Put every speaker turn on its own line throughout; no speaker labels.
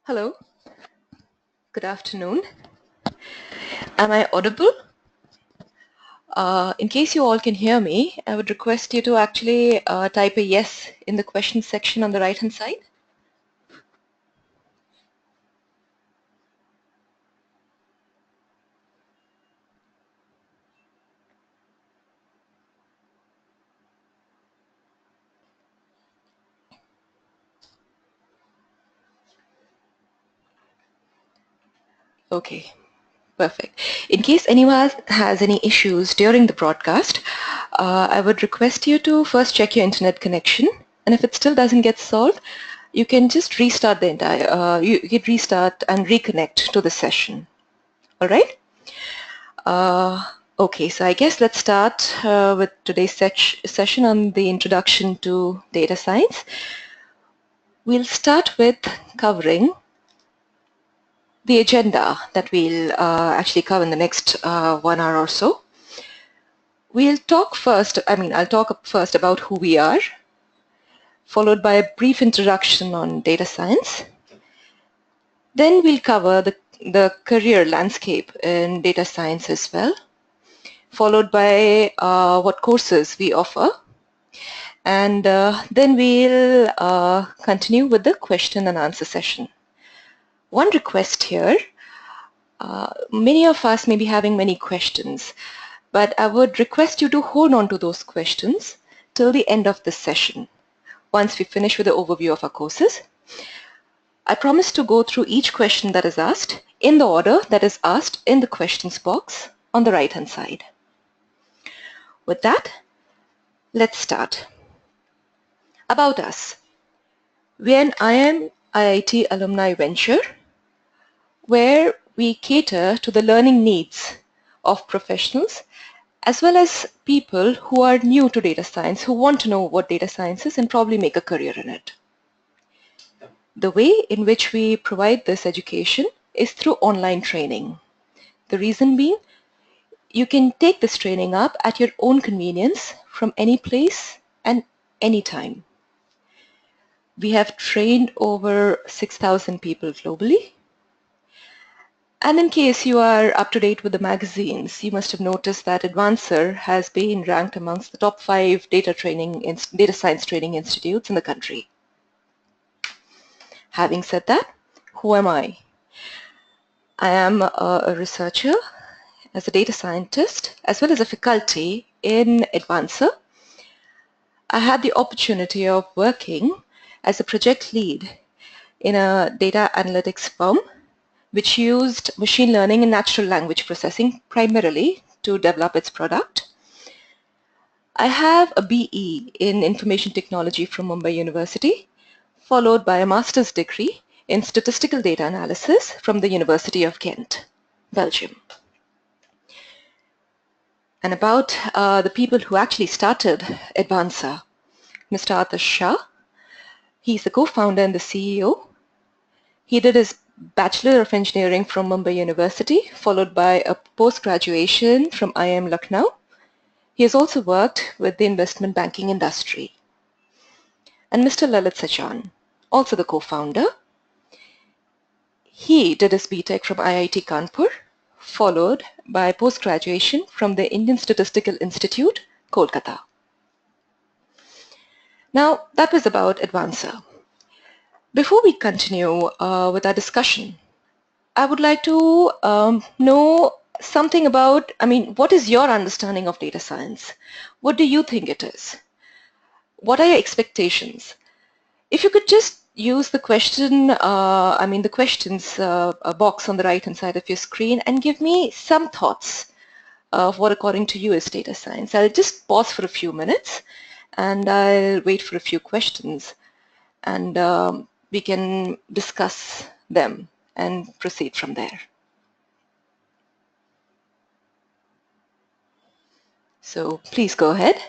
Hello, good afternoon. Am I audible? In case you all can hear me, I would request you to actually type a yes in the question section on the right-hand side. Okay, perfect. In case anyone has any issues during the broadcast, I would request you to first check your internet connection, and if it still doesn't get solved, you can just restart the entire, you can restart and reconnect to the session. All right? Uh, okay, so I guess let's start with today's session on the introduction to data science. We'll start with covering the agenda that we'll actually cover in the next 1 hour or so. We'll talk first, I'll talk first about who we are, followed by a brief introduction on data science. Then we'll cover the career landscape in data science as well, followed by what courses we offer. And then we'll continue with the question and answer session. One request here, many of us may be having many questions, but I would request you to hold on to those questions till the end of this session. Once we finish with the overview of our courses, I promise to go through each question that is asked in the order that is asked in the questions box on the right-hand side. With that, let's start. About us. We're an IIT alumni venture where we cater to the learning needs of professionals as well as people who are new to data science, who want to know what data science is and probably make a career in it. The way in which we provide this education is through online training. The reason being, you can take this training up at your own convenience from any place and any time. We have trained over 6,000 people globally. And in case you are up to date with the magazines, you must have noticed that Edvancer has been ranked amongst the top 5 data science training institutes in the country. Having said that, who am I? I am a researcher as a data scientist as well as a faculty in Edvancer. I had the opportunity of working as a project lead in a data analytics firm which used machine learning and natural language processing primarily to develop its product. I have a BE in information technology from Mumbai University, followed by a master's degree in statistical data analysis from the University of Ghent, Belgium. And about the people who actually started Edvancer, Mr. Aatish Shah, he's the co-founder and the CEO. He did his Bachelor of Engineering from Mumbai University, followed by a post-graduation from IIM Lucknow. He has also worked with the investment banking industry. And Mr. Lalit Sachan, also the co-founder. He did his BTech from IIT Kanpur, followed by post-graduation from the Indian Statistical Institute, Kolkata. Now, that was about Edvancer. Before we continue with our discussion, I would like to know something about, what is your understanding of data science? What do you think it is? What are your expectations? If you could just use the the questions box on the right-hand side of your screen and give me some thoughts of what according to you is data science. I'll just pause for a few minutes and I'll wait for a few questions and we can discuss them and proceed from there. So please go ahead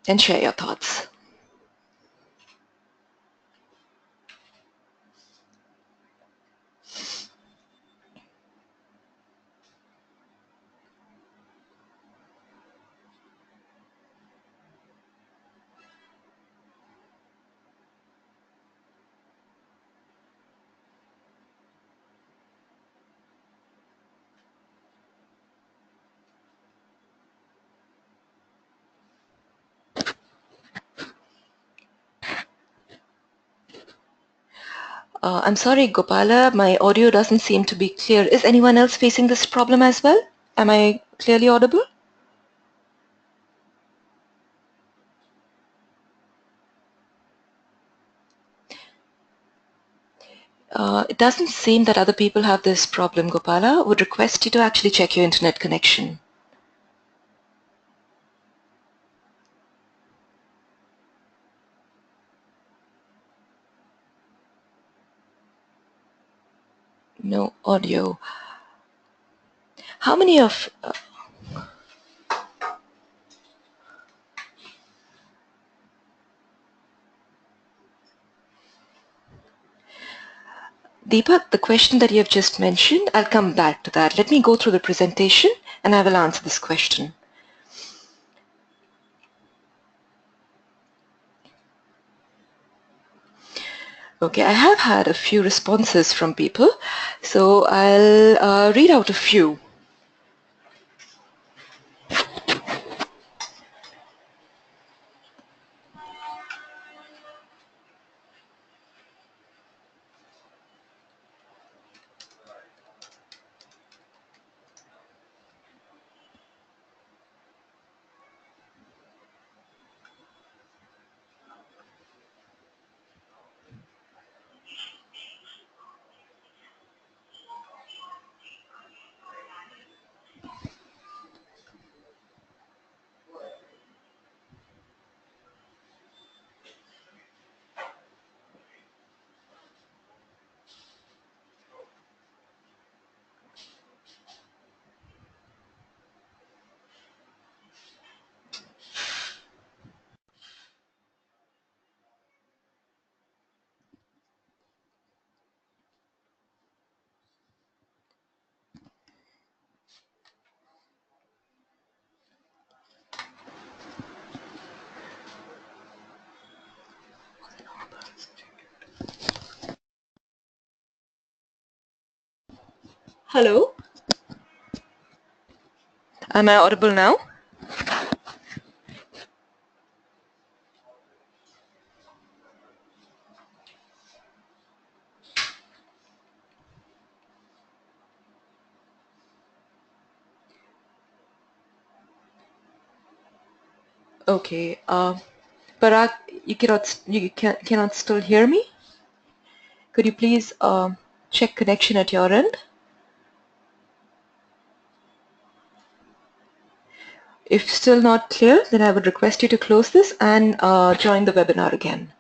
and share your thoughts. I'm sorry, Gopala, my audio doesn't seem to be clear. Is anyone else facing this problem as well? Am I clearly audible? It doesn't seem that other people have this problem, Gopala. Would request you to actually check your internet connection. No audio. How many of Deepak, the question that you have just mentioned, I'll come back to that. Let me go through the presentation and I will answer this question. Okay, I have had a few responses from people, so I'll read out a few. Hello? Am I audible now? Okay. Parag, cannot still hear me? Could you please check connection at your end? If still not clear, then I would request you to close this and join the webinar again.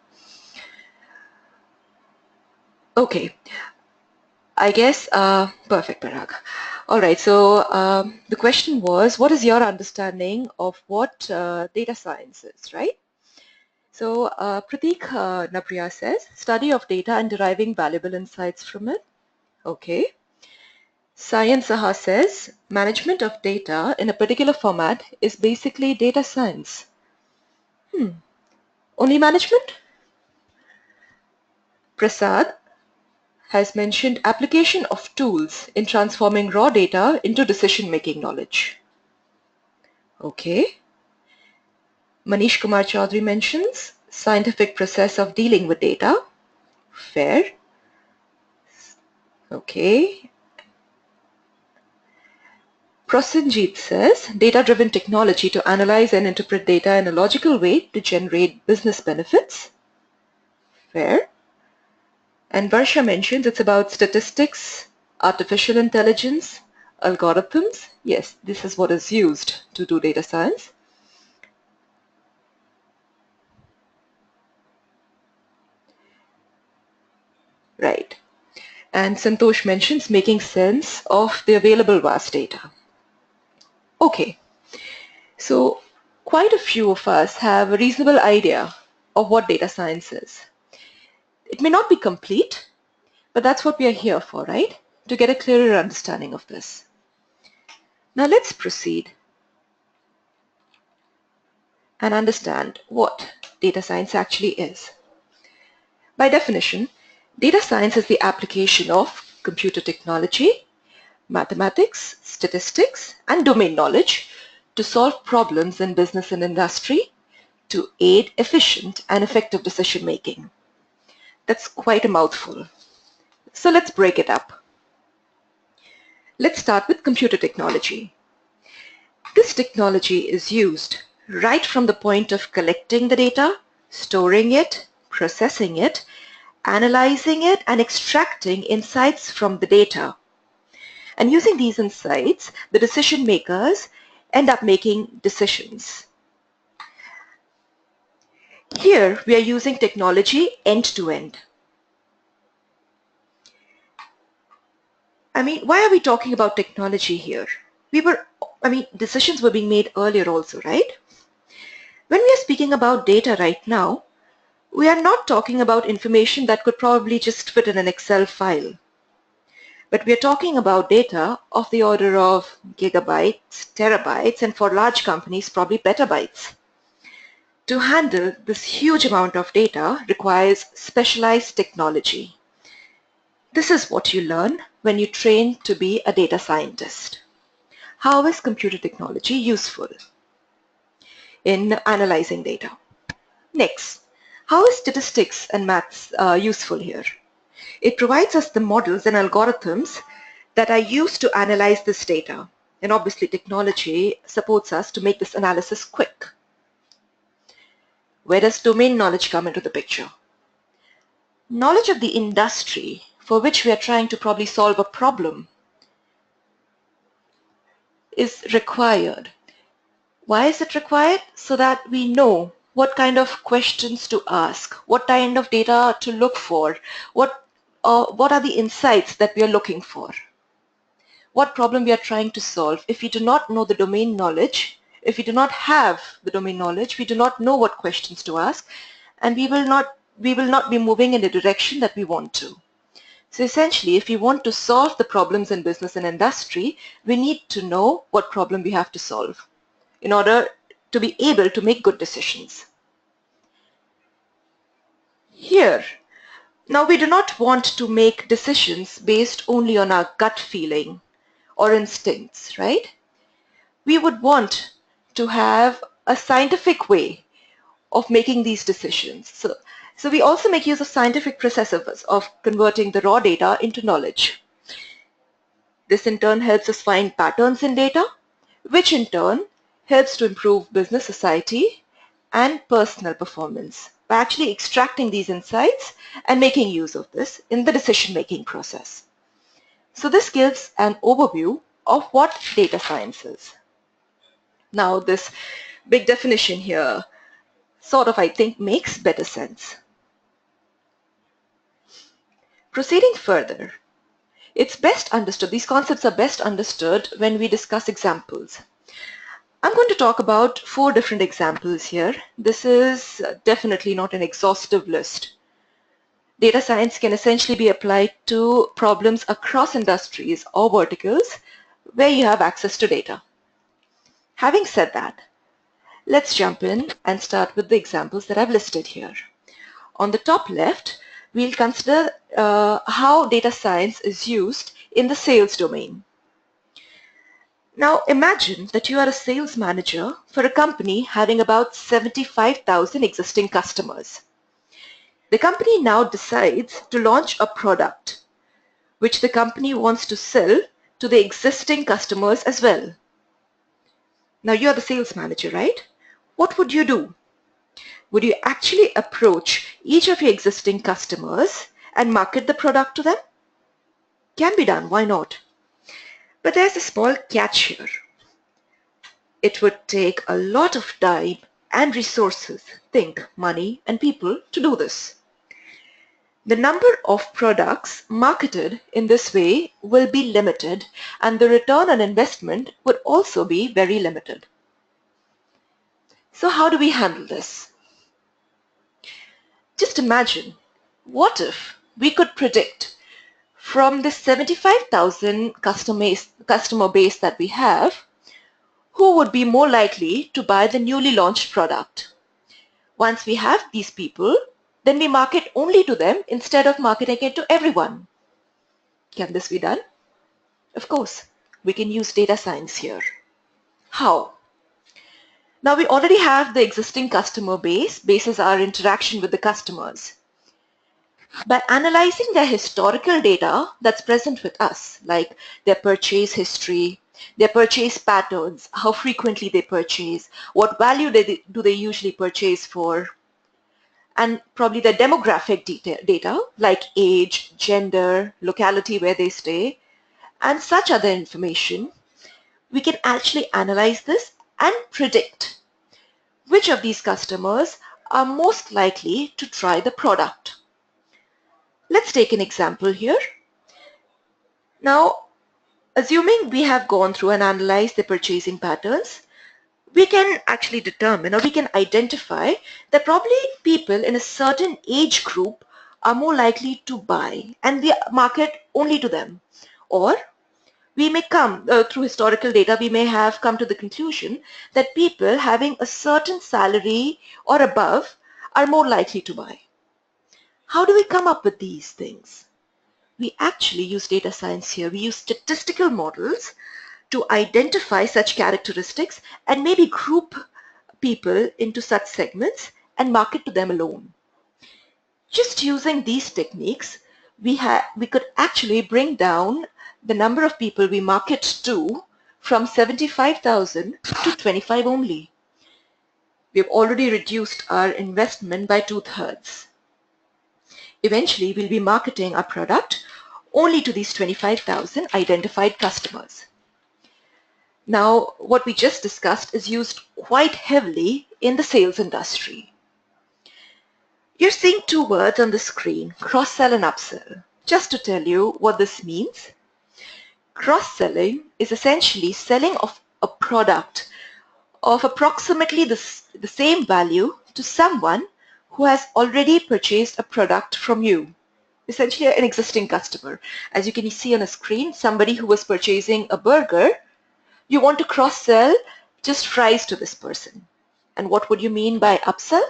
Okay. I guess, perfect, Parag. All right, so the question was, what is your understanding of what data science is, right? So Prateek Napriya says, study of data and deriving valuable insights from it. Okay. Sayan Saha says, management of data in a particular format is basically data science. Only management? Prasad has mentioned application of tools in transforming raw data into decision-making knowledge. Okay. Manish Kumar Chaudhary mentions scientific process of dealing with data. Fair. Okay. Prosenjit says data-driven technology to analyze and interpret data in a logical way to generate business benefits. Fair. And Varsha mentions it's about statistics, artificial intelligence, algorithms. Yes, this is what is used to do data science. Right. And Santosh mentions making sense of the available vast data. Okay. So quite a few of us have a reasonable idea of what data science is. It may not be complete, but that's what we are here for, right? To get a clearer understanding of this. Now let's proceed and understand what data science actually is. By definition, data science is the application of computer technology, mathematics, statistics, and domain knowledge to solve problems in business and industry to aid efficient and effective decision making. That's quite a mouthful. So let's break it up. Let's start with computer technology. This technology is used right from the point of collecting the data, storing it, processing it, analyzing it, and extracting insights from the data. And using these insights, the decision makers end up making decisions. Here, we are using technology end to end. Why are we talking about technology here? Decisions were being made earlier also, right? When we are speaking about data right now, we are not talking about information that could probably just fit in an Excel file. But we are talking about data of the order of gigabytes, terabytes, and for large companies, probably petabytes. To handle this huge amount of data requires specialized technology. This is what you learn when you train to be a data scientist. How is computer technology useful in analyzing data? Next, how is statistics and maths useful here? It provides us the models and algorithms that are used to analyze this data. And obviously technology supports us to make this analysis quick. Where does domain knowledge come into the picture? Knowledge of the industry for which we are trying to probably solve a problem is required. Why is it required? So that we know what kind of questions to ask, what kind of data to look for, what are the insights that we are looking for, what problem we are trying to solve. If we do not know the domain knowledge, if we do not have the domain knowledge, we do not know what questions to ask, and we will not be moving in the direction that we want to. So essentially, if we want to solve the problems in business and industry, we need to know what problem we have to solve in order to be able to make good decisions. Here, now we do not want to make decisions based only on our gut feeling or instincts, right? We would want to have a scientific way of making these decisions. So we also make use of scientific processes of converting the raw data into knowledge. This in turn helps us find patterns in data, which in turn helps to improve business, society, and personal performance by actually extracting these insights and making use of this in the decision-making process. So this gives an overview of what data science is. Now this big definition here sort of, I think, makes better sense. Proceeding further, it's best understood, these concepts are best understood when we discuss examples. I'm going to talk about 4 different examples here. This is definitely not an exhaustive list. Data science can essentially be applied to problems across industries or verticals where you have access to data. Having said that, let's jump in and start with the examples that I've listed here. On the top left, we'll consider how data science is used in the sales domain. Now imagine that you are a sales manager for a company having about 75,000 existing customers. The company now decides to launch a product which the company wants to sell to the existing customers as well. Now you are the sales manager, right? What would you do? Would you actually approach each of your existing customers and market the product to them? Can be done, why not? But there's a small catch here. It would take a lot of time and resources, think money and people, to do this. The number of products marketed in this way will be limited, and the return on investment would also be very limited. So how do we handle this? Just imagine, what if we could predict from the 75,000 customer base that we have, who would be more likely to buy the newly launched product? Once we have these people, then we market only to them instead of marketing it to everyone. Can this be done? Of course, we can use data science here. How? Now we already have the existing customer base, bases our interaction with the customers. By analyzing their historical data that's present with us, like their purchase history, their purchase patterns, how frequently they purchase, what value do they usually purchase for, and probably their demographic data like age, gender, locality where they stay, and such other information, we can actually analyze this and predict which of these customers are most likely to try the product. Let's take an example here. Now, assuming we have gone through and analyzed the purchasing patterns, we can actually determine, or we can identify, that probably people in a certain age group are more likely to buy and we market only to them. Or we may come, through historical data, we may have come to the conclusion that people having a certain salary or above are more likely to buy. How do we come up with these things? We actually use data science here. We use statistical models to identify such characteristics and maybe group people into such segments and market to them alone. Just using these techniques, we could actually bring down the number of people we market to from 75,000 to 25 only. We've already reduced our investment by 2/3. Eventually, we'll be marketing our product only to these 25,000 identified customers. Now, what we just discussed is used quite heavily in the sales industry. You're seeing two words on the screen, cross-sell and upsell. Just to tell you what this means, cross-selling is essentially selling of a product of approximately the same value to someone who has already purchased a product from you. Essentially an existing customer. As you can see on a screen, somebody who was purchasing a burger, you want to cross-sell just fries to this person. And what would you mean by upsell?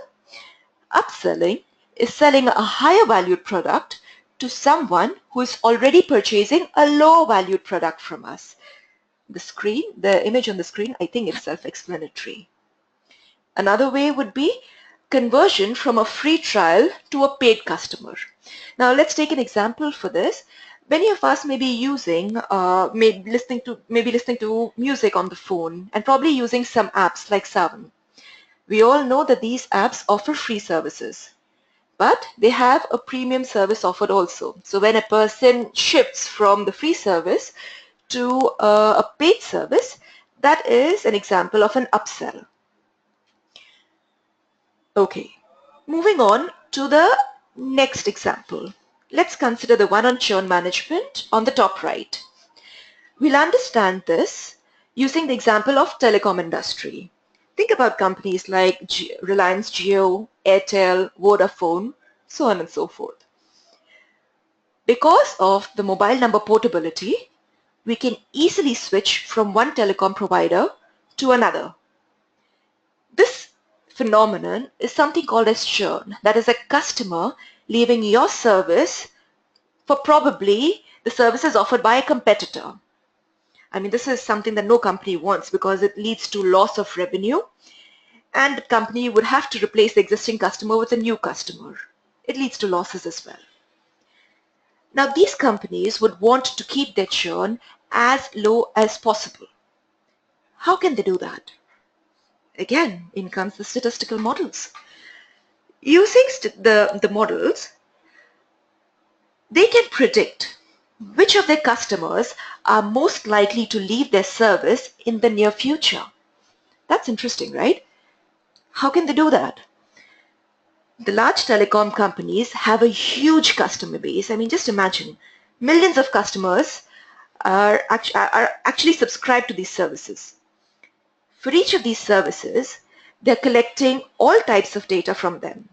Upselling is selling a higher valued product to someone who is already purchasing a low valued product from us. The image on the screen, I think it's self-explanatory. Another way would be conversion from a free trial to a paid customer. Now let's take an example for this. Many of us may be using, maybe listening to music on the phone and probably using some apps like Savan. We all know that these apps offer free services, but they have a premium service offered also. So when a person shifts from the free service to a paid service, that is an example of an upsell. Okay, moving on to the next example. Let's consider the one on churn management on the top right. We'll understand this using the example of telecom industry. Think about companies like Reliance Jio, Airtel, Vodafone, so on and so forth. Because of the mobile number portability, we can easily switch from one telecom provider to another. This phenomenon is something called as churn. That is a customer leaving your service for probably the services offered by a competitor. I mean, this is something that no company wants because it leads to loss of revenue, and the company would have to replace the existing customer with a new customer. It leads to losses as well. Now, these companies would want to keep their churn as low as possible. How can they do that? Again, in comes the statistical models. Using the models, they can predict which of their customers are most likely to leave their service in the near future. That's interesting, right? How can they do that? The large telecom companies have a huge customer base. I mean, just imagine, millions of customers are actually subscribed to these services. For each of these services, they're collecting all types of data from them.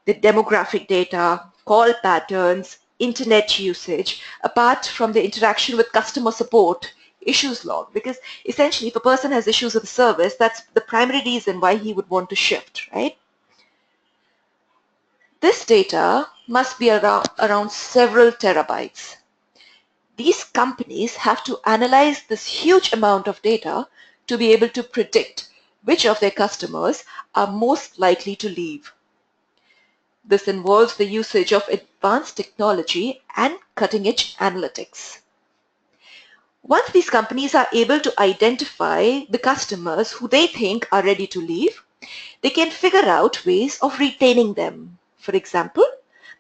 The demographic data, call patterns, internet usage, apart from the interaction with customer support, issues log, because essentially if a person has issues with the service, that's the primary reason why he would want to shift, right? This data must be around several terabytes. These companies have to analyze this huge amount of data to be able to predict which of their customers are most likely to leave. This involves the usage of advanced technology and cutting-edge analytics. Once these companies are able to identify the customers who they think are ready to leave, they can figure out ways of retaining them. For example,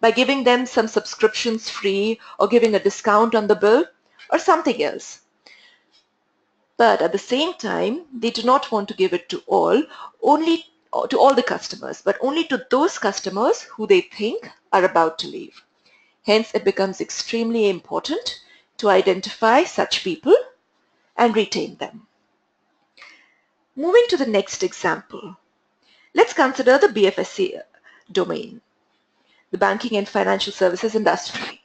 by giving them some subscriptions free or giving a discount on the bill or something else. But at the same time, they do not want to give it to only to all the customers, but only to those customers who they think are about to leave. Hence, it becomes extremely important to identify such people and retain them. Moving to the next example, let's consider the BFSI domain, the banking and financial services industry.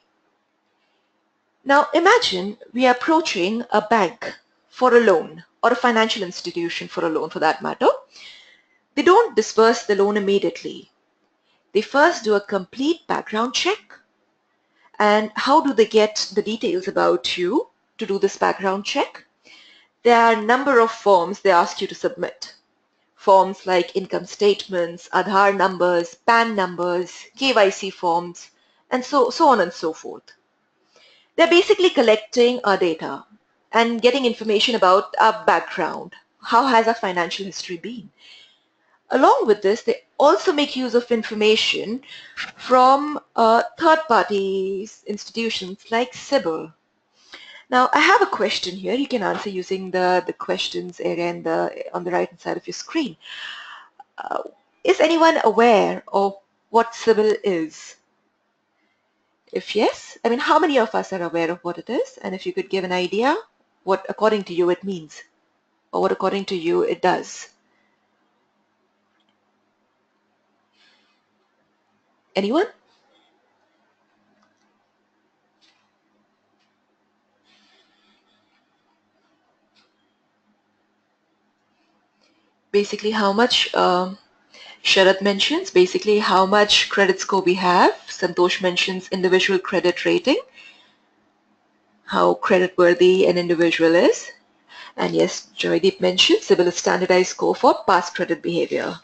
Now imagine we are approaching a bank for a loan or a financial institution for a loan for that matter. They don't disburse the loan immediately. They first do a complete background check. And how do they get the details about you to do this background check? There are a number of forms they ask you to submit. Forms like income statements, Aadhaar numbers, PAN numbers, KYC forms, and so on and so forth. They're basically collecting our data and getting information about our background. How has our financial history been? Along with this, they also make use of information from third-party institutions like CIBIL. Now, I have a question here. You can answer using the questions area on the right-hand side of your screen. Is anyone aware of what CIBIL is? If yes, I mean, how many of us are aware of what it is? And if you could give an idea what according to you it means, or what according to you it does. Anyone? Basically, how much Sharad mentions basically how much credit score we have. Santosh mentions individual credit rating, how creditworthy an individual is. And yes, Joydeep mentioned CIBIL is standardized score for past credit behavior.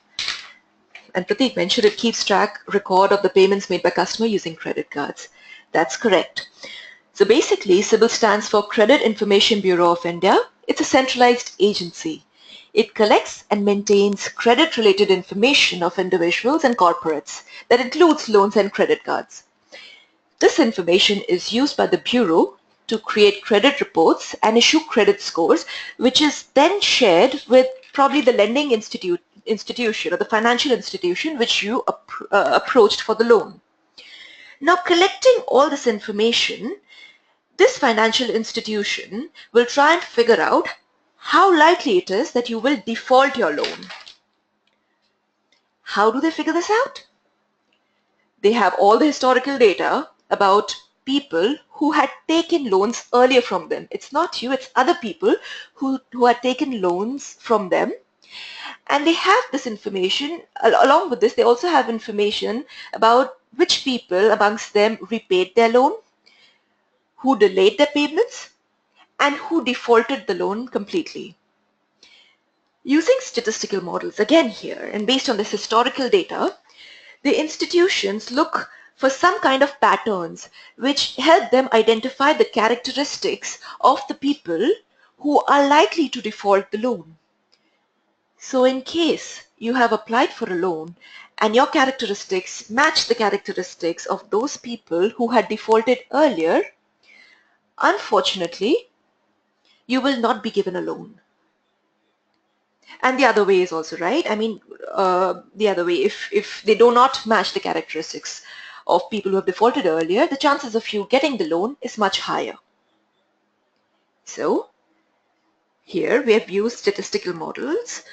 And Prateek mentioned it keeps record of the payments made by customer using credit cards. That's correct. So basically, CIBIL stands for Credit Information Bureau of India. It's a centralized agency. It collects and maintains credit-related information of individuals and corporates that includes loans and credit cards. This information is used by the Bureau to create credit reports and issue credit scores, which is then shared with probably the lending institution or the financial institution which you approached for the loan. Now, collecting all this information, this financial institution will try and figure out how likely it is that you will default your loan. How do they figure this out? They have all the historical data about people who had taken loans earlier from them. It's not you, it's other people who had taken loans from them. And they have this information. Along with this, they also have information about which people amongst them repaid their loan, who delayed their payments, and who defaulted the loan completely. Using statistical models again here and based on this historical data, the institutions look for some kind of patterns which help them identify the characteristics of the people who are likely to default the loan. So in case you have applied for a loan and your characteristics match the characteristics of those people who had defaulted earlier, unfortunately, you will not be given a loan. And the other way is also right. I mean, the other way, if they do not match the characteristics of people who have defaulted earlier, the chances of you getting the loan is much higher. So here we have used statistical models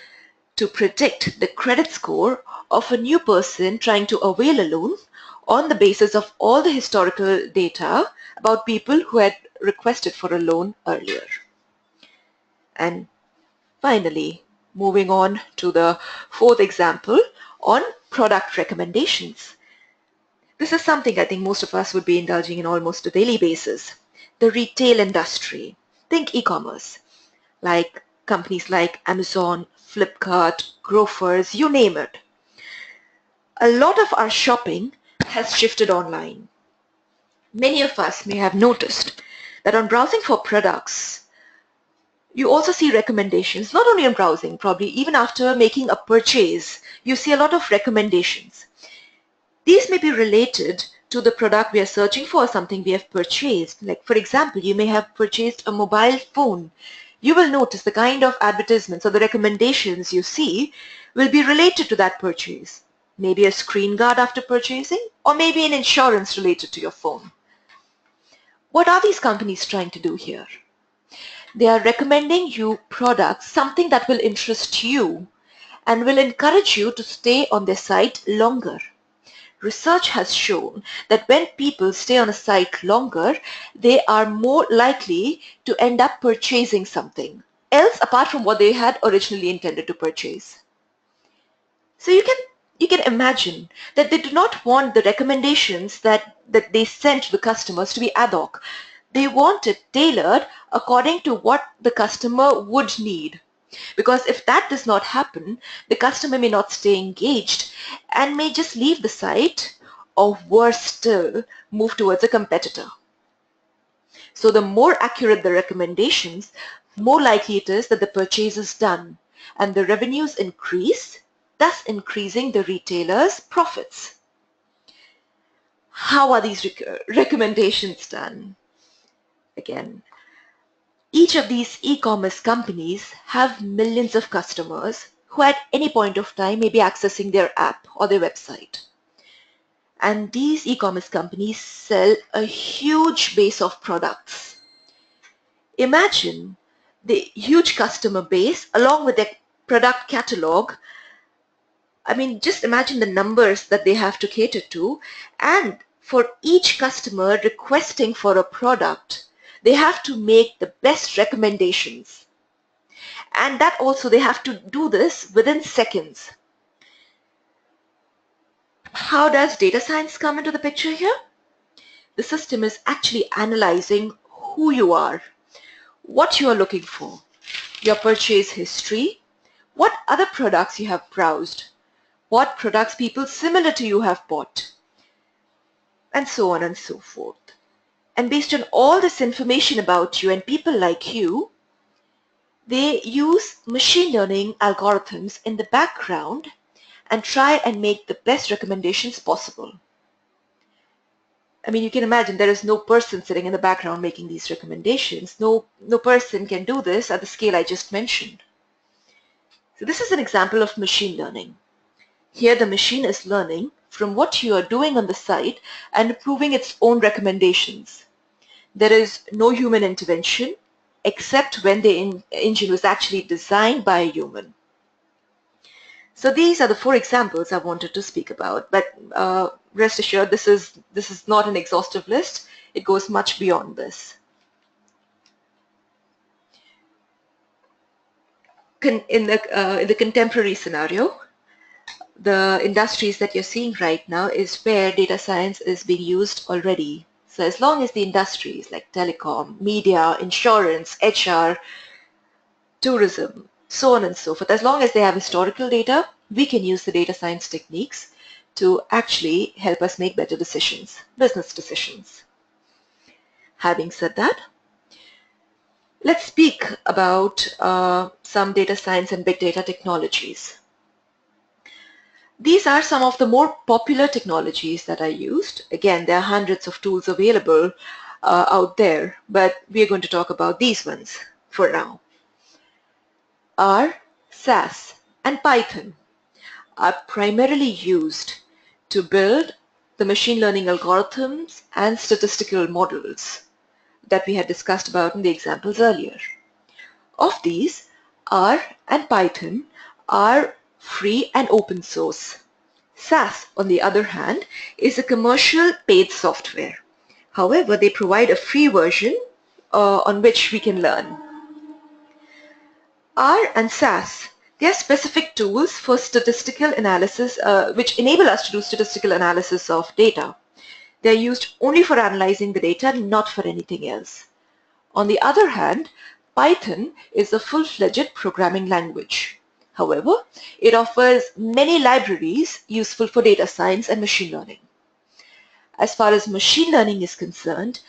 to predict the credit score of a new person trying to avail a loan on the basis of all the historical data about people who had requested for a loan earlier. And finally, moving on to the fourth example on product recommendations. This is something I think most of us would be indulging in almost a daily basis. The retail industry. Think e-commerce, like companies like Amazon, Flipkart, Grofers, you name it. A lot of our shopping has shifted online. Many of us may have noticed that on browsing for products, you also see recommendations, not only on browsing, probably even after making a purchase, you see a lot of recommendations. These may be related to the product we are searching for, something we have purchased. Like, for example, you may have purchased a mobile phone. You will notice the kind of advertisements or the recommendations you see will be related to that purchase. Maybe a screen guard after purchasing, or maybe an insurance related to your phone. What are these companies trying to do here? They are recommending you products, something that will interest you and will encourage you to stay on their site longer. Research has shown that when people stay on a site longer, they are more likely to end up purchasing something else apart from what they had originally intended to purchase. So you can imagine that they do not want the recommendations that they send to the customers to be ad hoc. They want it tailored according to what the customer would need. Because if that does not happen, the customer may not stay engaged and may just leave the site, or worse still, move towards a competitor. So the more accurate the recommendations, more likely it is that the purchase is done and the revenues increase, thus increasing the retailer's profits. How are these recommendations done? Again, each of these e-commerce companies have millions of customers who at any point of time may be accessing their app or their website. And these e-commerce companies sell a huge base of products. Imagine the huge customer base along with their product catalog. I mean, just imagine the numbers that they have to cater to, and for each customer requesting for a product, they have to make the best recommendations. And that also they have to do this within seconds. How does data science come into the picture here? The system is actually analyzing who you are, what you are looking for, your purchase history, what other products you have browsed, what products people similar to you have bought, and so on and so forth. And based on all this information about you and people like you, they use machine learning algorithms in the background and try and make the best recommendations possible. I mean, you can imagine there is no person sitting in the background making these recommendations. No person can do this at the scale I just mentioned. So this is an example of machine learning. Here the machine is learning from what you are doing on the site and improving its own recommendations. There is no human intervention except when the engine was actually designed by a human. So these are the 4 examples I wanted to speak about, but rest assured this is not an exhaustive list. It goes much beyond this. In the contemporary scenario, the industries that you're seeing right now is where data science is being used already. So as long as the industries like telecom, media, insurance, HR, tourism, so on and so forth, as long as they have historical data, we can use the data science techniques to actually help us make better decisions, business decisions. Having said that, let's speak about some data science and big data technologies. These are some of the more popular technologies that are used. Again, there are hundreds of tools available out there, but we are going to talk about these ones for now. R, SAS, and Python are primarily used to build the machine learning algorithms and statistical models that we had discussed about in the examples earlier. Of these, R and Python are free and open source. SAS, on the other hand, is a commercial paid software. However, they provide a free version on which we can learn. R and SAS, they are specific tools for statistical analysis which enable us to do statistical analysis of data. They are used only for analyzing the data, not for anything else. On the other hand, Python is a full-fledged programming language. However, it offers many libraries useful for data science and machine learning. As far as machine learning is concerned,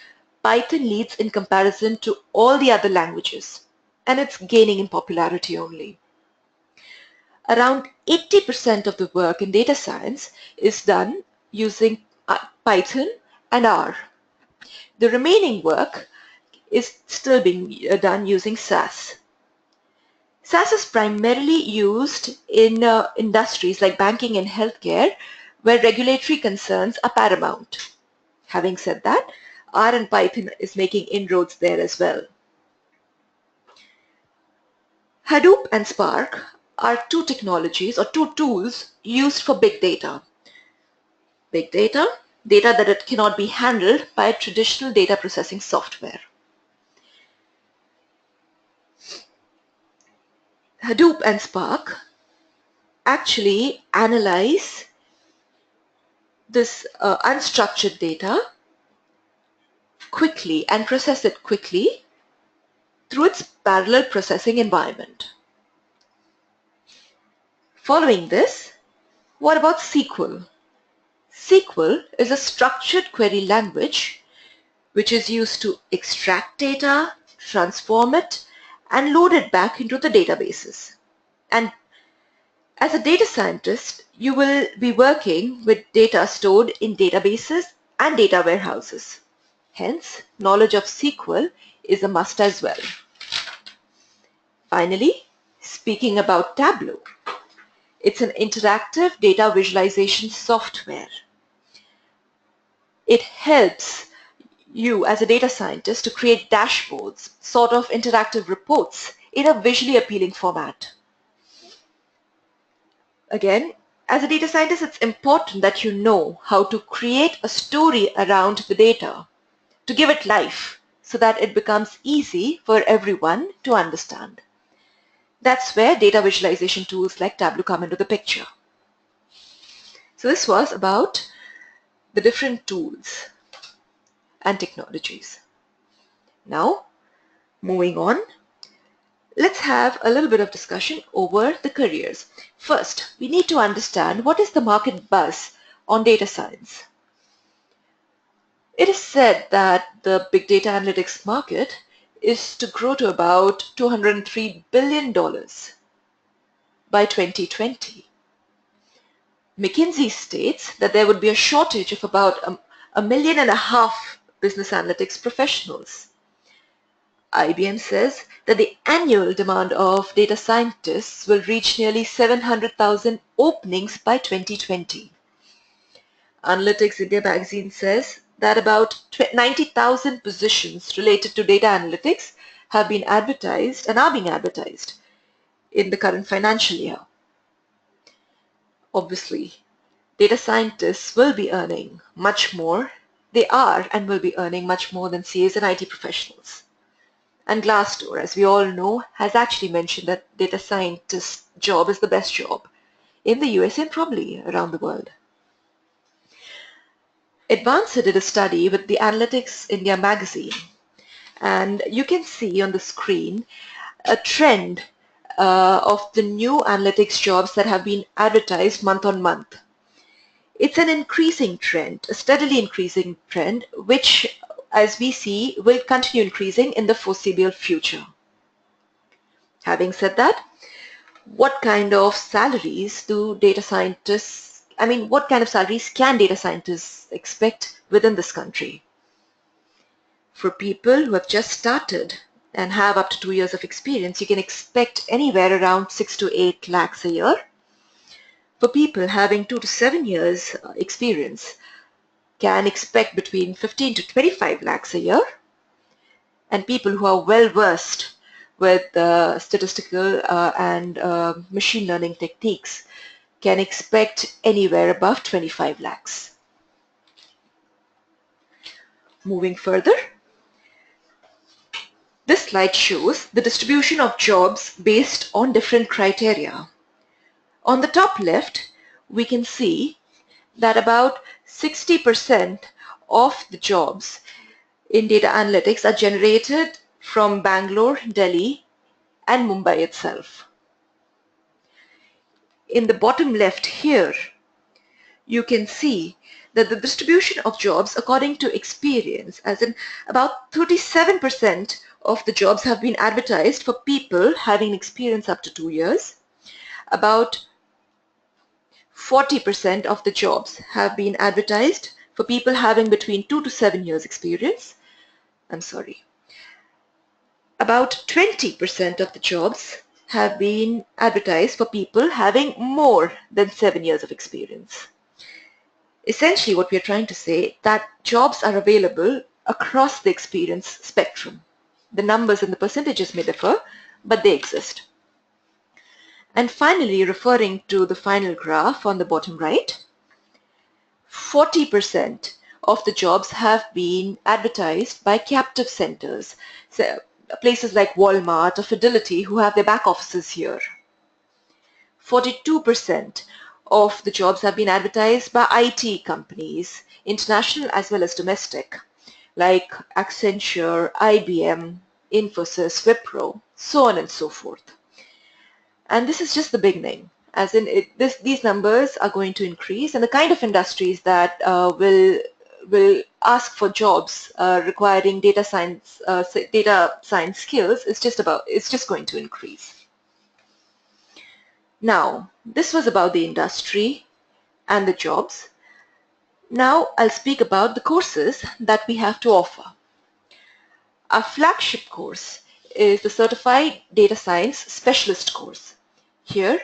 Python leads in comparison to all the other languages, and it's gaining in popularity only. Around 80% of the work in data science is done using Python and R. The remaining work is still being done using SAS. SAS is primarily used in industries like banking and healthcare, where regulatory concerns are paramount. Having said that, R and Python is making inroads there as well. Hadoop and Spark are two technologies or two tools used for big data. Big data, data that it cannot be handled by a traditional data processing software. Hadoop and Spark actually analyze this unstructured data quickly and process it quickly through its parallel processing environment. Following this, what about SQL? SQL is a structured query language which is used to extract data, transform it, and load it back into the databases. And as a data scientist, you will be working with data stored in databases and data warehouses. Hence, knowledge of SQL is a must as well. Finally, speaking about Tableau, it's an interactive data visualization software. It helps you as a data scientist to create dashboards, sort of interactive reports in a visually appealing format. Again, as a data scientist, it's important that you know how to create a story around the data to give it life so that it becomes easy for everyone to understand. That's where data visualization tools like Tableau come into the picture. So this was about the different tools and technologies. Now, moving on, let's have a little bit of discussion over the careers. First, we need to understand what is the market buzz on data science. It is said that the big data analytics market is to grow to about $203 billion by 2020. McKinsey states that there would be a shortage of about a million and a half business analytics professionals. IBM says that the annual demand of data scientists will reach nearly 700,000 openings by 2020. Analytics India magazine says that about 90,000 positions related to data analytics have been advertised and are being advertised in the current financial year. Obviously, data scientists will be earning much more. They are and will be earning much more than CAs and IT professionals. And Glassdoor, as we all know, has actually mentioned that data scientist job is the best job in the US and probably around the world. Edvancer did a study with the Analytics India magazine, and you can see on the screen a trend of the new analytics jobs that have been advertised month on month. It's an increasing trend, a steadily increasing trend, which, as we see, will continue increasing in the foreseeable future. Having said that, what kind of salaries do data scientists, what kind of salaries can data scientists expect within this country? For people who have just started and have up to 2 years of experience, you can expect anywhere around 6 to 8 lakhs a year. For people having 2 to 7 years experience, can expect between 15 to 25 lakhs a year. And people who are well versed with statistical and machine learning techniques can expect anywhere above 25 lakhs. Moving further, this slide shows the distribution of jobs based on different criteria. On the top left, we can see that about 60% of the jobs in data analytics are generated from Bangalore, Delhi, and Mumbai itself. in the bottom left here, you can see that the distribution of jobs according to experience, as in about 37% of the jobs have been advertised for people having experience up to 2 years. About 40% of the jobs have been advertised for people having between 2 to 7 years experience. About 20% of the jobs have been advertised for people having more than 7 years of experience. Essentially, what we are trying to say that jobs are available across the experience spectrum. The numbers and the percentages may differ, but they exist. And finally, referring to the final graph on the bottom right, 40% of the jobs have been advertised by captive centers, so places like Walmart or Fidelity, who have their back offices here. 42% of the jobs have been advertised by IT companies, international as well as domestic, like Accenture, IBM, Infosys, Wipro, so on and so forth. And this is just the beginning, as in these numbers are going to increase, and the kind of industries that will ask for jobs requiring data science skills is just going to increase. Now, this was about the industry and the jobs. Now I'll speak about the courses that we have to offer. Our flagship course is the Certified Data Science Specialist course. Here,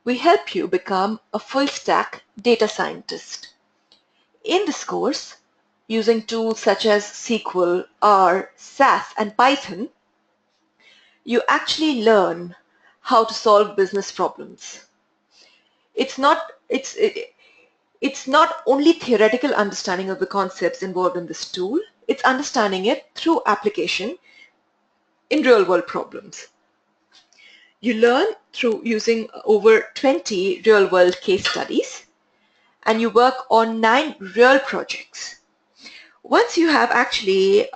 we help you become a full-stack data scientist. In this course, using tools such as SQL, R, SAS, and Python, you actually learn how to solve business problems. It's not only theoretical understanding of the concepts involved in this tool, it's understanding it through application in real-world problems. You learn through using over 20 real-world case studies, and you work on 9 real projects. Once you have actually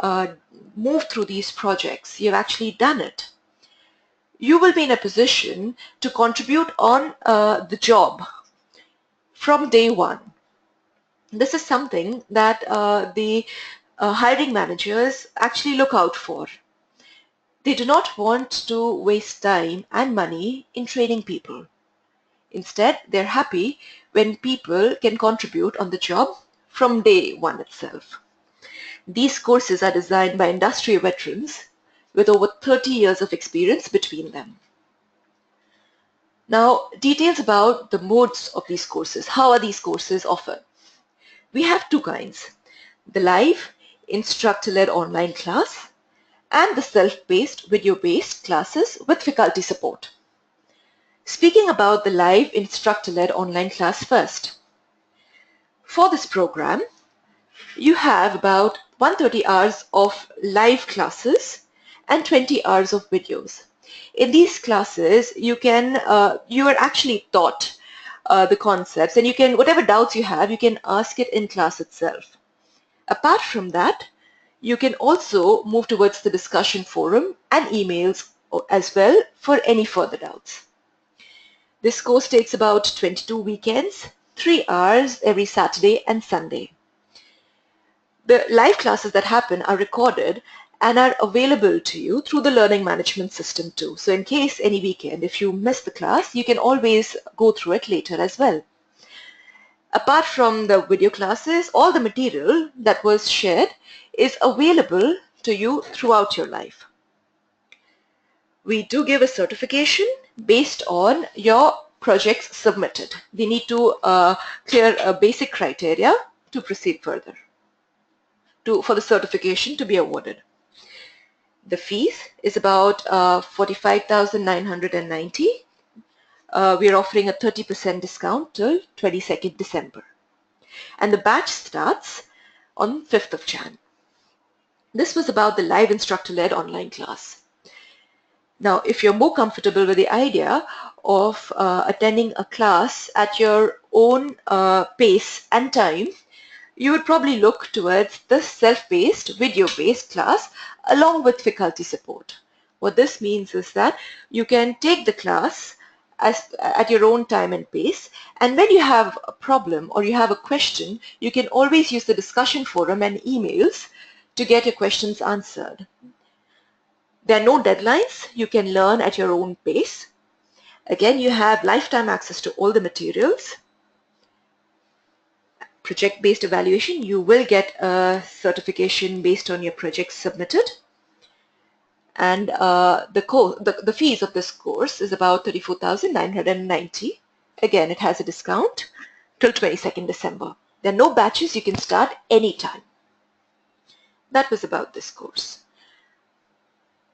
moved through these projects, you've actually done it, you will be in a position to contribute on the job from day one. This is something that the hiring managers actually look out for. They do not want to waste time and money in training people. Instead, they're happy when people can contribute on the job from day one itself. These courses are designed by industry veterans with over 30 years of experience between them. Now, details about the modes of these courses. How are these courses offered? We have 2 kinds, the live instructor-led online class and the self-paced video-based classes with faculty support. Speaking about the live instructor-led online class first. For this program, you have about 130 hours of live classes and 20 hours of videos. In these classes, you are actually taught the concepts, and you can, whatever doubts you have, you can ask it in class itself. Apart from that, you can also move towards the discussion forum and emails as well for any further doubts. This course takes about 22 weekends, 3 hours every Saturday and Sunday. The live classes that happen are recorded and are available to you through the learning management system too. So in case any weekend, if you miss the class, you can always go through it later as well. Apart from the video classes, all the material that was shared is available to you throughout your life. We do give a certification based on your projects submitted. They need to clear a basic criteria to proceed further, for the certification to be awarded. The fees is about 45,990. We are offering a 30% discount till 22nd December. And the batch starts on 5th of Jan. This was about the live instructor-led online class. Now, if you're more comfortable with the idea of attending a class at your own pace and time, you would probably look towards the self-paced, video-based class along with faculty support. What this means is that you can take the class at your own time and pace. And when you have a problem or you have a question, you can always use the discussion forum and emails to get your questions answered. There are no deadlines. You can learn at your own pace. Again, you have lifetime access to all the materials. Project-based evaluation, you will get a certification based on your projects submitted. And the fees of this course is about 34,990. Again, it has a discount till 22nd December. There are no batches. You can start anytime. That was about this course.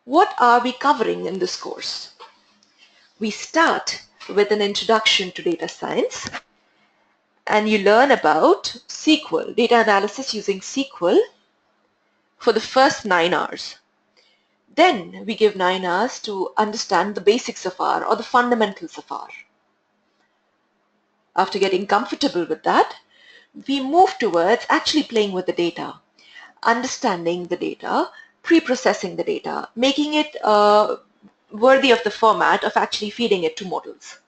What are we covering in this course? We start with an introduction to data science, and you learn about SQL, data analysis using SQL for the first 9 hours. Then we give 9 hours to understand the basics of R or the fundamentals of R. After getting comfortable with that, we move towards actually playing with the data, understanding the data, pre-processing the data, making it worthy of the format of actually feeding it to models.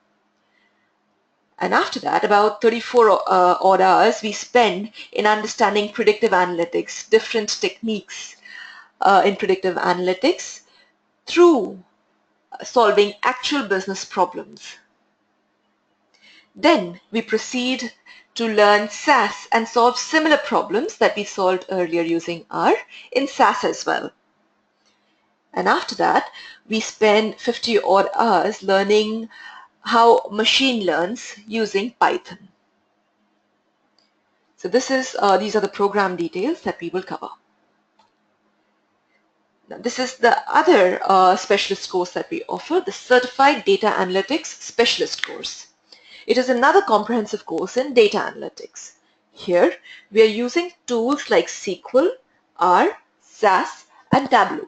And after that, about 34 odd hours we spend in understanding predictive analytics, different techniques in predictive analytics through solving actual business problems. Then we proceed to learn SAS and solve similar problems that we solved earlier using R in SAS as well. And after that, we spend 50 odd hours learning how machine learns using Python. So these are the program details that we will cover. Now, this is the other specialist course that we offer, the Certified Data Analytics Specialist course. It is another comprehensive course in data analytics. Here, we are using tools like SQL, R, SAS, and Tableau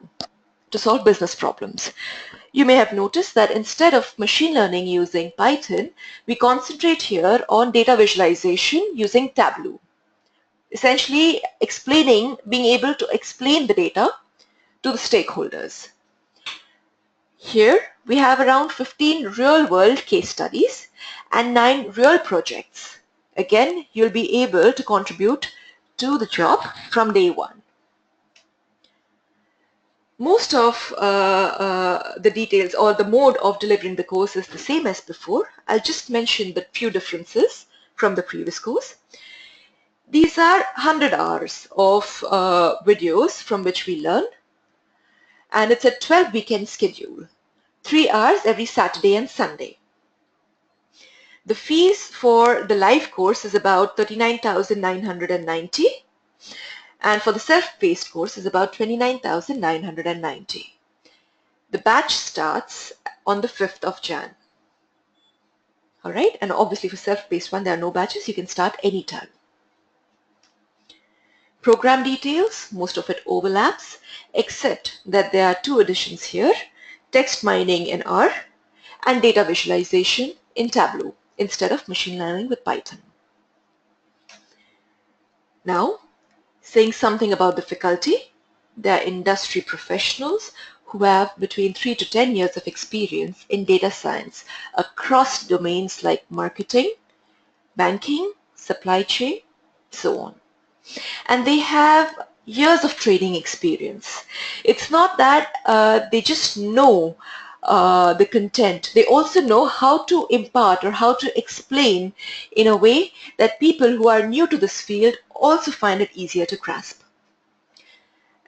to solve business problems. You may have noticed that instead of machine learning using Python, we concentrate here on data visualization using Tableau. Essentially being able to explain the data to the stakeholders. Here we have around 15 real-world case studies and 9 real projects. Again, you'll be able to contribute to the job from day one. Most of the details or the mode of delivering the course is the same as before. I'll just mention the few differences from the previous course. These are 100 hours of videos from which we learn, and it's a 12-weekend schedule, 3 hours every Saturday and Sunday. The fees for the live course is about 39,990. And for the self-paced course is about 29,990. The batch starts on the 5th of Jan. All right, and obviously for self-paced one, there are no batches. You can start anytime. Program details, most of it overlaps, except that there are 2 additions here, text mining in R and data visualization in Tableau instead of machine learning with Python. Now, saying something about the faculty, they are industry professionals who have between 3 to 10 years of experience in data science across domains like marketing, banking, supply chain, so on. And they have years of training experience. It's not that they just know the content. They also know how to impart or how to explain in a way that people who are new to this field also find it easier to grasp.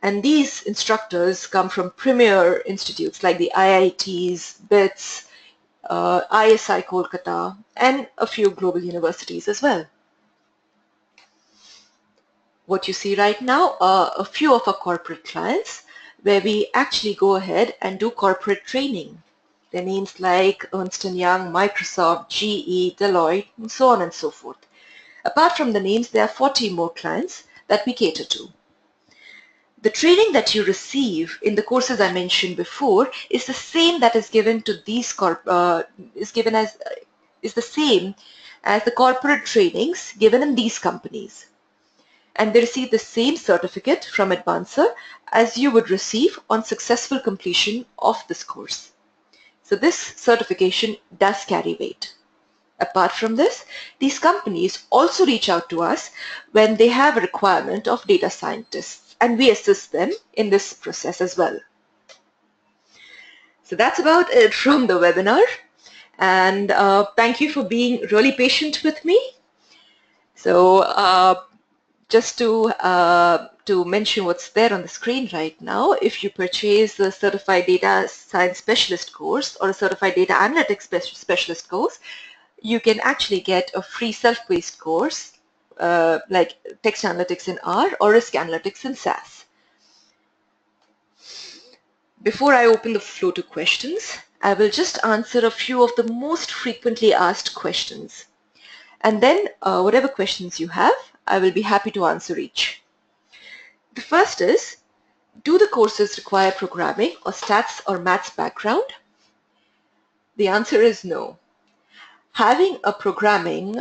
And these instructors come from premier institutes like the IITs, BITS, ISI Kolkata, and a few global universities as well. What you see right now are a few of our corporate clients where we actually go ahead and do corporate training. Their names like Ernst & Young, Microsoft, GE, Deloitte, and so on and so forth. Apart from the names, there are 40 more clients that we cater to. The training that you receive in the courses I mentioned before is the same that is given to these is the same as the corporate trainings given in these companies. And they receive the same certificate from Edvancer as you would receive on successful completion of this course. So this certification does carry weight. Apart from this, these companies also reach out to us when they have a requirement of data scientists, and we assist them in this process as well. So that's about it from the webinar, and thank you for being really patient with me. So just to mention what's there on the screen right now, if you purchase the Certified Data Science Specialist course or a Certified Data Analytics Specialist course, you can actually get a free self-paced course like Text Analytics in R or Risk Analytics in SAS. Before I open the floor to questions, I will just answer a few of the most frequently asked questions. And then whatever questions you have, I will be happy to answer each. The first is, do the courses require programming or stats or maths background? The answer is no. Having a programming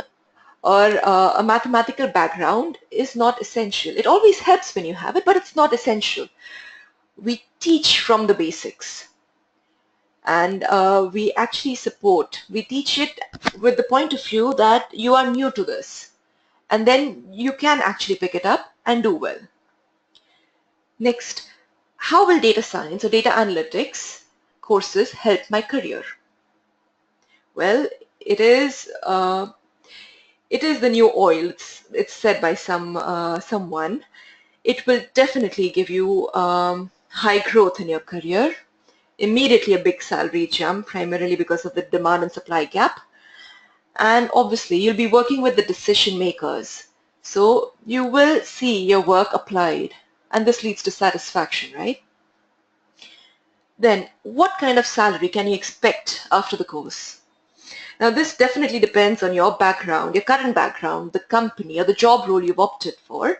or a mathematical background is not essential. It always helps when you have it, but it's not essential. We teach from the basics, and we actually we teach it with the point of view that you are new to this, and then you can actually pick it up and do well. Next, how will data science or data analytics courses help my career? Well, it is the new oil. It's said by someone. It will definitely give you high growth in your career, immediately a big salary jump, primarily because of the demand and supply gap. And obviously, you'll be working with the decision makers. So you will see your work applied, and this leads to satisfaction, right? Then, what kind of salary can you expect after the course? Now, this definitely depends on your background, your current background, the company, or the job role you've opted for.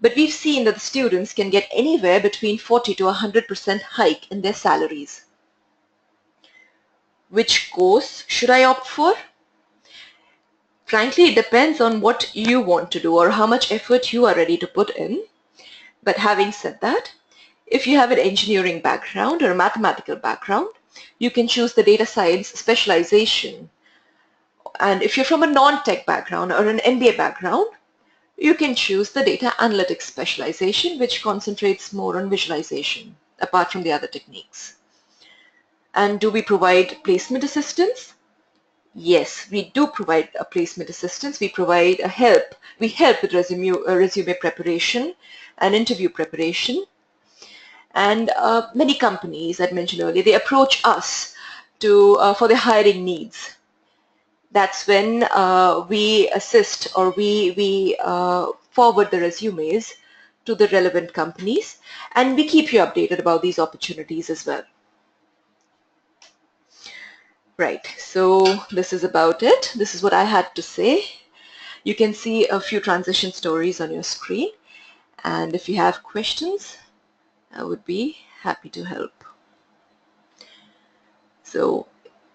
But we've seen that the students can get anywhere between 40 to 100% hike in their salaries. Which course should I opt for? Frankly, it depends on what you want to do or how much effort you are ready to put in. But having said that, if you have an engineering background or a mathematical background, you can choose the data science specialization. And if you're from a non-tech background or an MBA background, you can choose the data analytics specialization, which concentrates more on visualization, apart from the other techniques. And do we provide placement assistance? Yes, we do provide a placement assistance. We provide a help. We help with resume preparation and interview preparation. And many companies, I mentioned earlier, they approach us for their hiring needs. That's when we assist or we forward the resumes to the relevant companies, and we keep you updated about these opportunities as well. Right, so this is about it. This is what I had to say. You can see a few transition stories on your screen, and if you have questions, I would be happy to help. So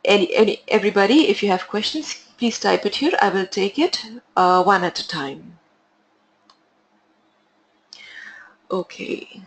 everybody, if you have questions, please type it here. I will take it one at a time. Okay.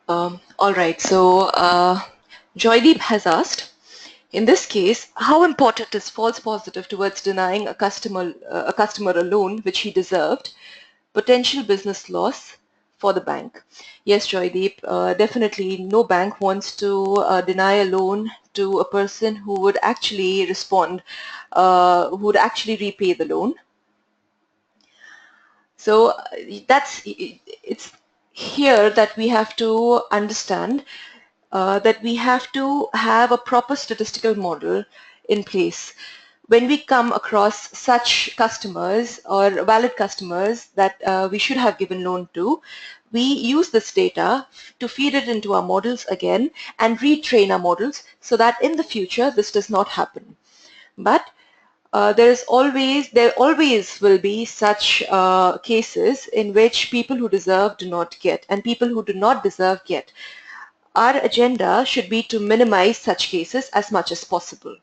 All right, so Joydeep has asked, in this case, how important is false positive towards denying a customer a loan which he deserved, potential business loss for the bank? Yes, Joydeep, definitely no bank wants to deny a loan to a person who would actually who would actually repay the loan. So it's here that we have to understand that we have to have a proper statistical model in place. When we come across such customers or valid customers that we should have given loan to, we use this data to feed it into our models again and retrain our models so that in the future this does not happen. But there always will be such cases in which people who deserve do not get and people who do not deserve get. Our agenda should be to minimize such cases as much as possible.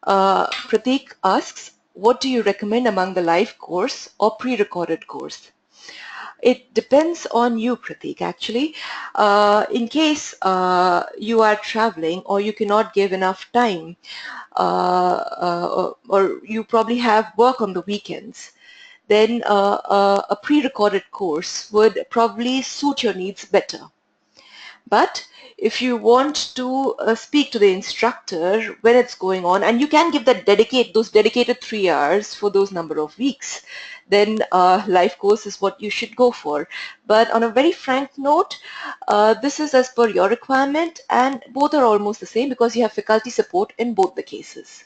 Pratik asks, what do you recommend among the live course or pre-recorded course? It depends on you, Pratik, actually. In case you are traveling or you cannot give enough time, or you probably have work on the weekends, then a pre-recorded course would probably suit your needs better. But if you want to speak to the instructor when it's going on, and you can give those dedicated 3 hours for those number of weeks, then live course is what you should go for. But on a very frank note, this is as per your requirement, and both are almost the same because you have faculty support in both the cases.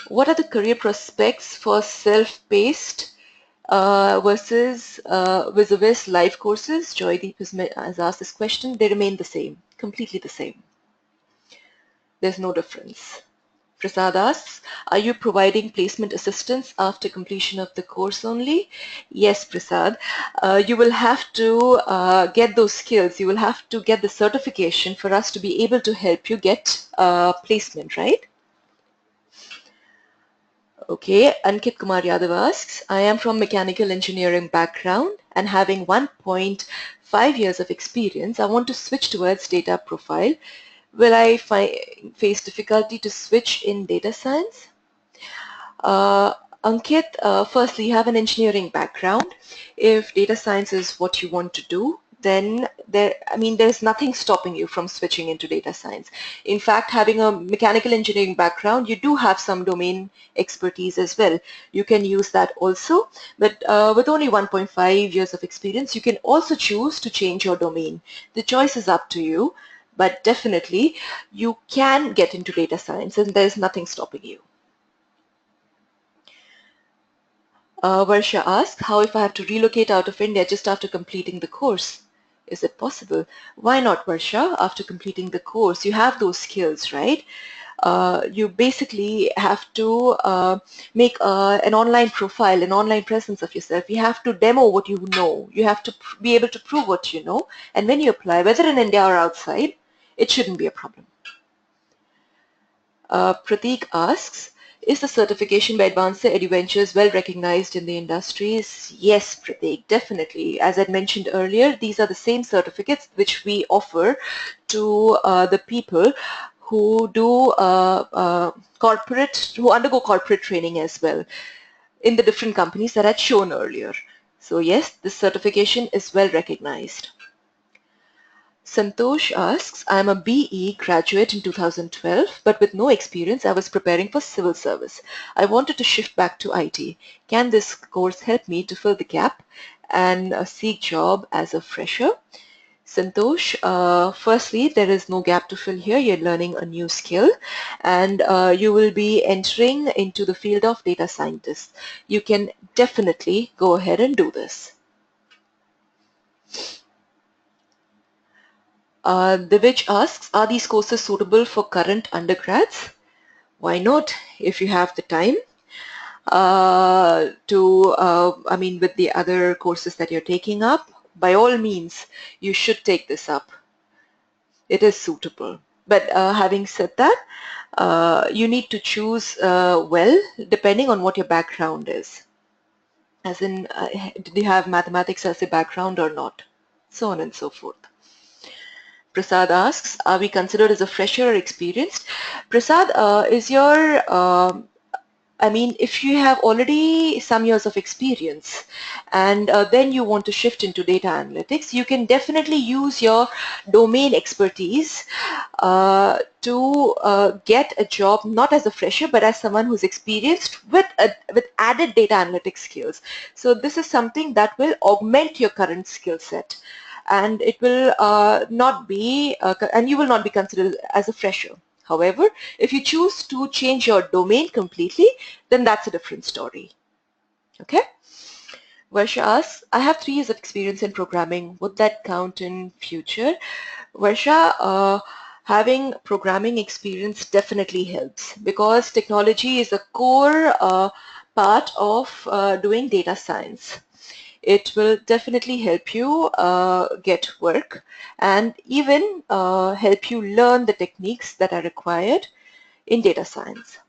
What are the career prospects for self-paced versus vis-a-vis live courses? Joydeep has asked this question. They remain the same, completely the same. There's no difference. Prasad asks, are you providing placement assistance after completion of the course only? Yes, Prasad. You will have to get those skills. You will have to get the certification for us to be able to help you get placement, right? Okay, Ankit Kumar Yadav asks, I am from mechanical engineering background and having 1.5 years of experience, I want to switch towards data profile. Will I face difficulty to switch in data science? Uh, Ankit, firstly, you have an engineering background. If data science is what you want to do, then there's nothing stopping you from switching into data science. In fact, having a mechanical engineering background, you do have some domain expertise as well. You can use that also, but with only 1.5 years of experience, you can also choose to change your domain. The choice is up to you, but definitely you can get into data science and there's nothing stopping you. Varsha asks, how if I have to relocate out of India just after completing the course? Is it possible? Why not, Varsha? After completing the course, you have those skills, right? You basically have to make an online profile, an online presence of yourself. You have to demo what you know. You have to be able to prove what you know. And when you apply, whether in India or outside, it shouldn't be a problem. Pratik asks, is the certification by Edvancer Edventures well recognized in the industries? Yes, Pratik, definitely. As I mentioned earlier, these are the same certificates which we offer to the people who do who undergo corporate training as well in the different companies that I had shown earlier. So yes, this certification is well recognized. Santosh asks, I am a BE graduate in 2012, but with no experience, I was preparing for civil service. I wanted to shift back to IT. Can this course help me to fill the gap and seek job as a fresher? Santosh, firstly, there is no gap to fill here. You're learning a new skill and you will be entering into the field of data scientist. You can definitely go ahead and do this. Divij asks, are these courses suitable for current undergrads? Why not if you have the time with the other courses that you're taking up? By all means, you should take this up. It is suitable. But having said that, you need to choose well depending on what your background is. As in, did you have mathematics as a background or not? so on and so forth. Prasad asks, are we considered as a fresher or experienced? Prasad, is your I mean, if you have already some years of experience and then you want to shift into data analytics, you can definitely use your domain expertise to get a job not as a fresher but as someone who's experienced with added data analytics skills. So this is something that will augment your current skill set, and it will not be and you will not be considered as a fresher. However, if you choose to change your domain completely, then that's a different story. Okay? Varsha asks, I have 3 years of experience in programming. Would that count in future? Varsha, having programming experience definitely helps because technology is a core part of doing data science. It will definitely help you get work and even help you learn the techniques that are required in data science.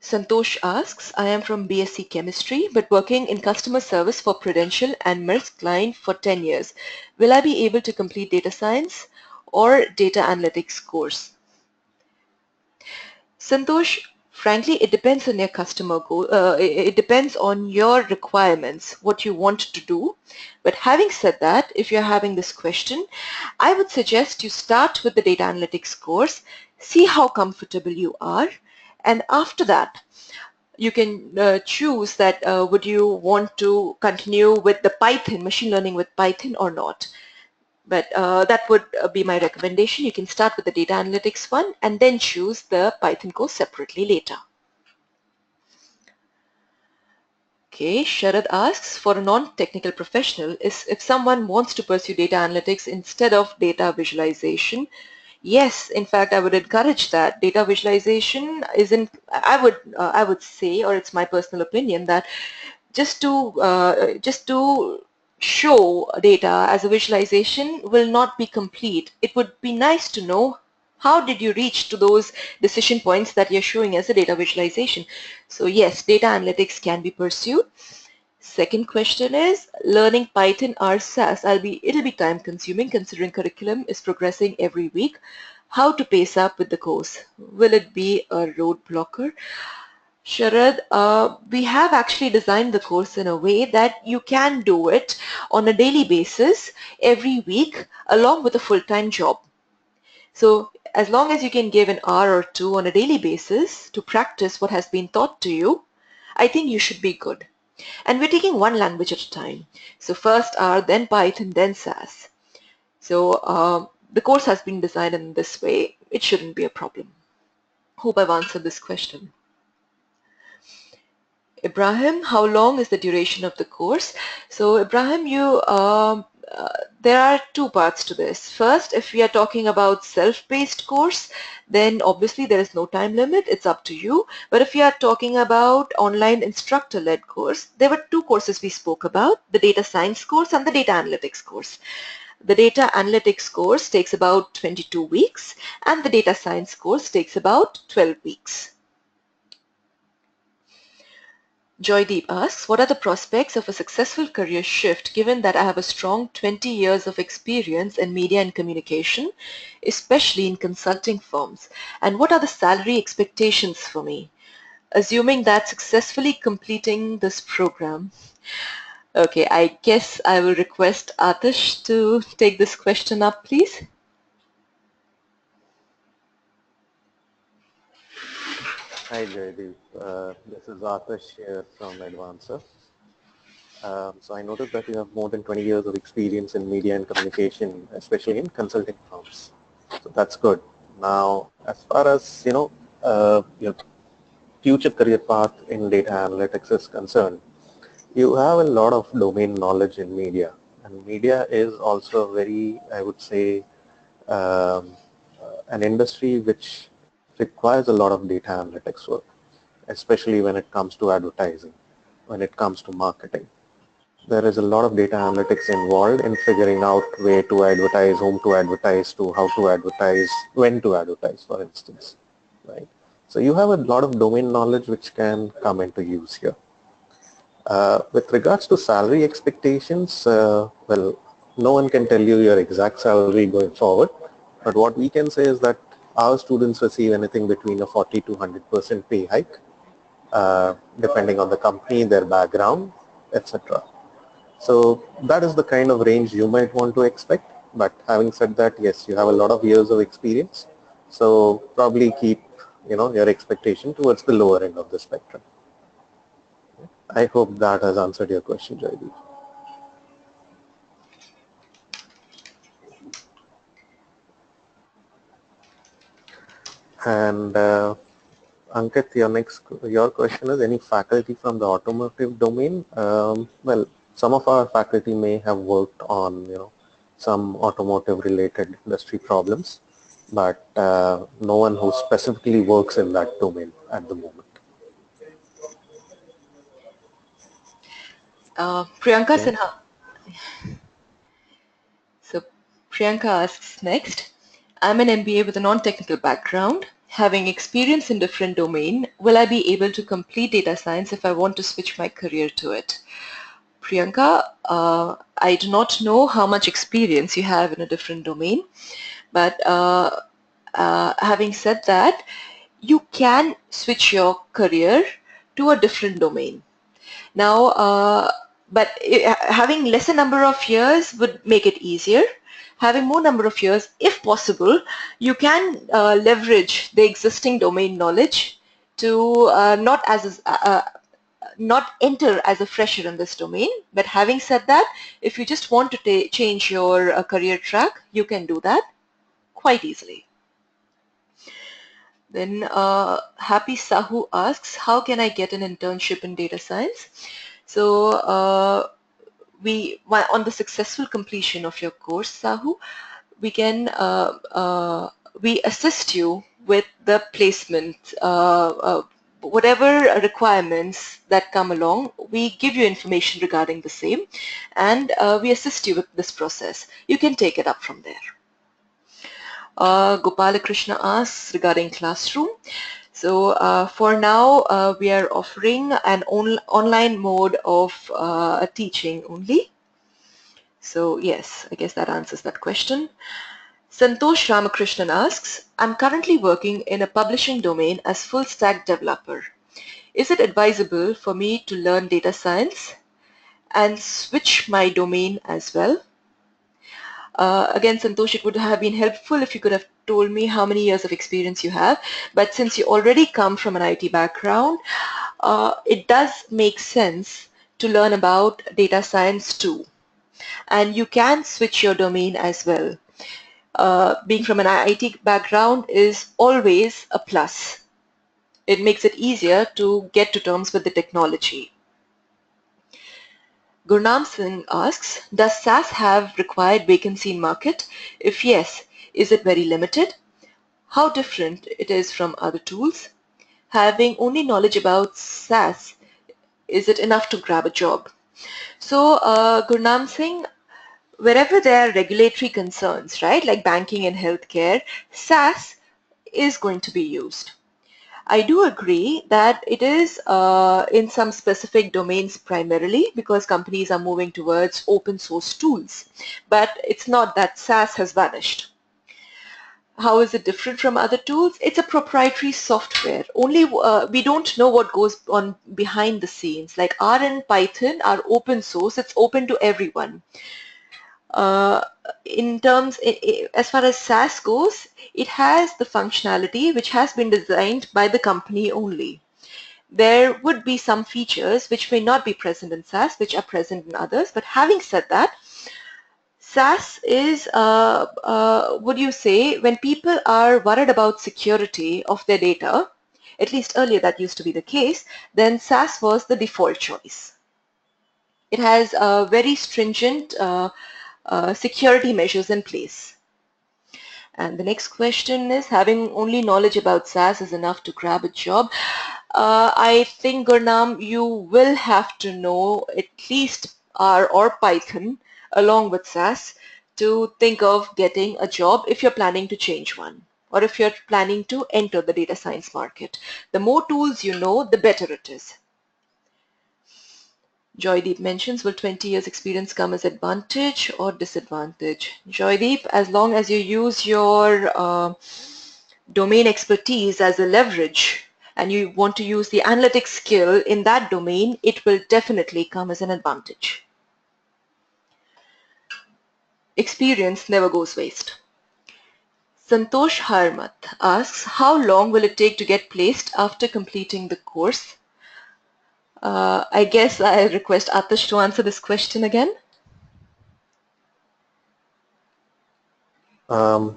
Santosh asks, I am from BSc Chemistry but working in customer service for Prudential and Maersk Line for 10 years. Will I be able to complete data science or data analytics course? Santosh, frankly, it depends on your customer goal. It depends on your requirements, what you want to do. But having said that, if you're having this question, I would suggest you start with the data analytics course, see how comfortable you are, and after that, you can choose that would you want to continue with the Python, machine learning with Python or not. But that would be my recommendation. You can start with the data analytics one and then choose the Python course separately later. Okay, Sharad asks, for a non-technical professional, is if someone wants to pursue data analytics instead of data visualization, yes, in fact, I would encourage that. Data visualization isn't, I would say, or it's my personal opinion, that just to show data as a visualization will not be complete. It would be nice to know how did you reach to those decision points that you're showing as a data visualization. So yes, data analytics can be pursued. Second question is, learning Python or SAS, it'll be time consuming considering curriculum is progressing every week. How to pace up with the course? Will it be a roadblocker? Sharad, we have actually designed the course in a way that you can do it on a daily basis every week along with a full-time job. So as long as you can give an hour or two on a daily basis to practice what has been taught to you, I think you should be good. And we're taking one language at a time. So first R, then Python, then SAS. So the course has been designed in this way. It shouldn't be a problem. Hope I've answered this question. Ibrahim, how long is the duration of the course? So Ibrahim, there are two parts to this. First, if we are talking about self-paced course, then obviously there is no time limit. It's up to you. But if you are talking about online instructor-led course, there were two courses we spoke about, the data science course and the data analytics course. The data analytics course takes about 22 weeks and the data science course takes about 12 weeks. Joydeep asks, what are the prospects of a successful career shift given that I have a strong 20 years of experience in media and communication, especially in consulting firms? And what are the salary expectations for me, assuming that successfully completing this program? Okay, I guess I will request Atish to take this question up, please.
Hi Jaydeep, this is Akash here from Edvancer. So I noticed that you have more than 20 years of experience in media and communication, especially in consulting firms. So that's good. Now, as far as your future career path in data analytics is concerned, you have a lot of domain knowledge in media, and media is also very, I would say, an industry which requires a lot of data analytics work, especially when it comes to advertising, when it comes to marketing. There is a lot of data analytics involved in figuring out where to advertise, whom to advertise to, how to advertise, when to advertise, for instance, right? So you have a lot of domain knowledge which can come into use here. With regards to salary expectations, well, no one can tell you your exact salary going forward, but what we can say is that our students receive anything between a 40 to 100% pay hike, depending on the company, their background, etc. So that is the kind of range you might want to expect. But having said that, yes, you have a lot of years of experience, so probably keep your expectation towards the lower end of the spectrum. I hope that has answered your question, Jaydeep. And Ankit, your question is any faculty from the automotive domain? Well, some of our faculty may have worked on some automotive related industry problems, but no one who specifically works in that domain at the moment.
Priyanka
Okay.
Sinha. So Priyanka asks next, I'm an MBA with a non-technical background. Having experience in different domain, will I be able to complete data science if I want to switch my career to it? Priyanka, I do not know how much experience you have in a different domain, but having said that, you can switch your career to a different domain. Now, but having lesser number of years would make it easier. Having more number of years, if possible, you can leverage the existing domain knowledge to not enter as a fresher in this domain. But having said that, if you just want to change your career track, you can do that quite easily. Then Happy Sahu asks, how can I get an internship in data science? So on the successful completion of your course, Sahu, we can we assist you with the placement, whatever requirements that come along. We give you information regarding the same, and we assist you with this process. You can take it up from there. Gopalakrishna asks regarding classroom. So for now, we are offering an online mode of teaching only. So yes, I guess that answers that question. Santosh Ramakrishnan asks, I'm currently working in a publishing domain as full stack developer. Is it advisable for me to learn data science and switch my domain as well? Again, Santosh, it would have been helpful if you could have told me how many years of experience you have. But since you already come from an IT background, it does make sense to learn about data science too. And you can switch your domain as well. Being from an IT background is always a plus. It makes it easier to get to terms with the technology. Gurnam Singh asks, does SaaS have required vacancy in market? If yes, is it very limited? How different it is from other tools? Having only knowledge about SaaS, is it enough to grab a job? So Gurnam Singh, wherever there are regulatory concerns, right, like banking and healthcare, SaaS is going to be used. I do agree that it is in some specific domains primarily because companies are moving towards open source tools, but it's not that SaaS has vanished. How is it different from other tools? It's a proprietary software. Only we don't know what goes on behind the scenes. Like R and Python are open source. It's open to everyone. Uh, in terms, as far as SaaS goes, it has the functionality which has been designed by the company only. There would be some features which may not be present in SaaS, which are present in others. But having said that, SaaS is, would you say, when people are worried about security of their data, at least earlier that used to be the case, then SaaS was the default choice. It has very stringent security measures in place. And the next question is, having only knowledge about SaaS is enough to grab a job? I think, Gurnam, you will have to know at least R or Python along with SaaS to think of getting a job if you're planning to change one or if you're planning to enter the data science market. The more tools you know, the better it is. Joydeep mentions, will 20 years experience come as advantage or disadvantage? Joydeep, as long as you use your domain expertise as a leverage and you want to use the analytics skill in that domain, it will definitely come as an advantage. Experience never goes waste. Santosh Harmat asks, how long will it take to get placed after completing the course? I guess I request Atish to answer this question again.
Um,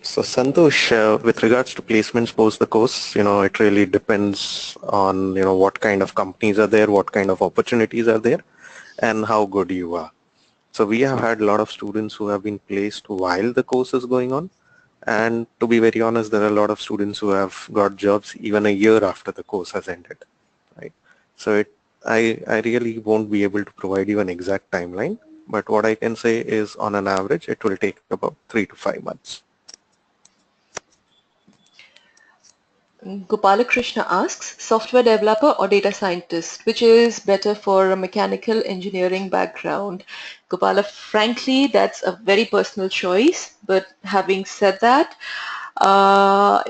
so Santosh, with regards to placements post the course, it really depends on, what kind of companies are there, what kind of opportunities are there, and how good you are. So we have had a lot of students who have been placed while the course is going on. And to be very honest, there are a lot of students who have got jobs even a year after the course has ended, right? So I really won't be able to provide you an exact timeline, but what I can say is on an average, it will take about 3 to 5 months.
Gopalakrishna asks, software developer or data scientist, which is better for a mechanical engineering background? Gopala, frankly, that's a very personal choice. But having said that, uh,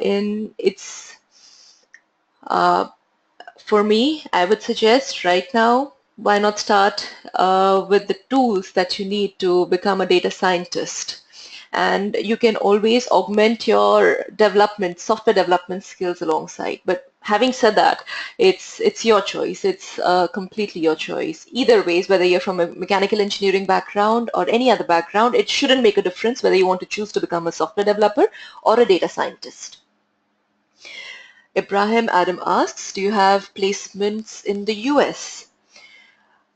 for me, I would suggest right now, why not start with the tools that you need to become a data scientist? And you can always augment your development, software development skills alongside. But having said that, it's your choice. It's completely your choice. Either ways, whether you're from a mechanical engineering background or any other background, it shouldn't make a difference whether you want to choose to become a software developer or a data scientist. Ibrahim Adam asks, do you have placements in the US?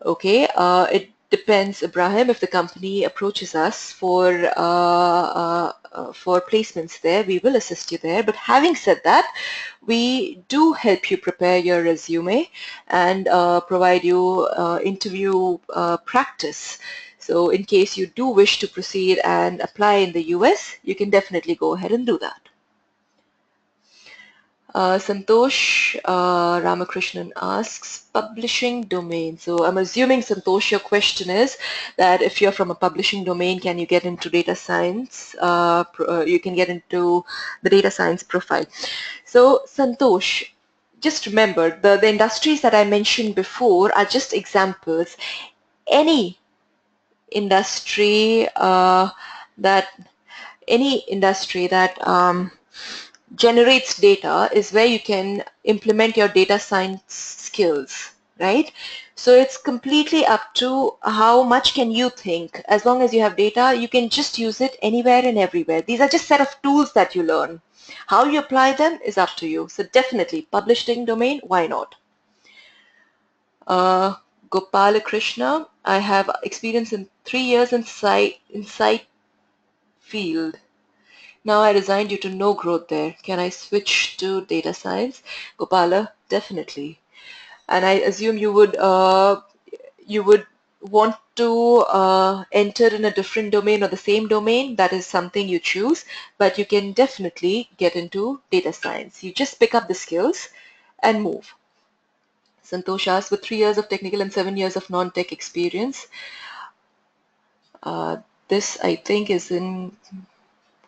Okay, it depends, Ibrahim. If the company approaches us for placements there, we will assist you there. But having said that, we do help you prepare your resume and provide you interview practice. So in case you do wish to proceed and apply in the US, you can definitely go ahead and do that. Santosh Ramakrishnan asks, publishing domain. So I'm assuming, Santosh, your question is that if you're from a publishing domain, can you get into data science? You can get into the data science profile. So Santosh, just remember, the industries that I mentioned before are just examples. Any industry that any industry that generates data is where you can implement your data science skills, right? So it's completely up to how much can you think. As long as you have data, you can just use it anywhere and everywhere. These are just set of tools that you learn. How you apply them is up to you. So definitely, publishing domain, why not? Uh, Gopalakrishna, I have experience in 3 years in site field. Now I resigned due to no growth there. Can I switch to data science? Gopala, definitely. And I assume you would want to enter in a different domain or the same domain. That is something you choose, but you can definitely get into data science. You just pick up the skills and move. Santosh asks, with 3 years of technical and 7 years of non-tech experience, uh, this I think is in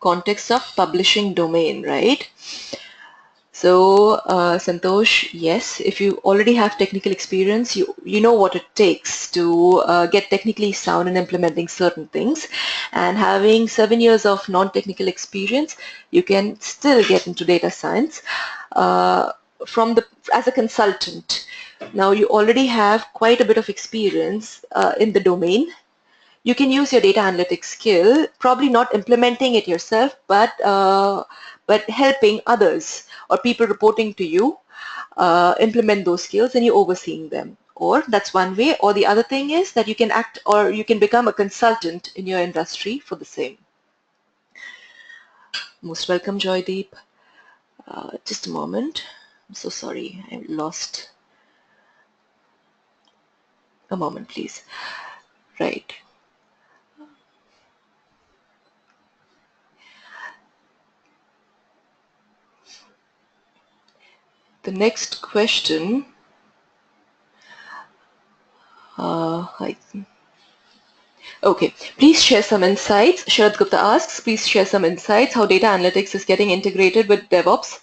context of publishing domain, right? So, Santosh, yes, if you already have technical experience, you know what it takes to get technically sound in implementing certain things. And having 7 years of non-technical experience, you can still get into data science uh, as a consultant. Now, you already have quite a bit of experience in the domain. You can use your data analytics skill, probably not implementing it yourself, but helping others or people reporting to you implement those skills and you overseeing them. Or that's one way. Or the other thing is that you can act or you can become a consultant in your industry for the same. Most welcome, Joydeep. Just a moment. I'm so sorry. I lost a moment, please. Right. The next question Python. Okay, please share some insights. Sharad Gupta asks, please share some insights how data analytics is getting integrated with DevOps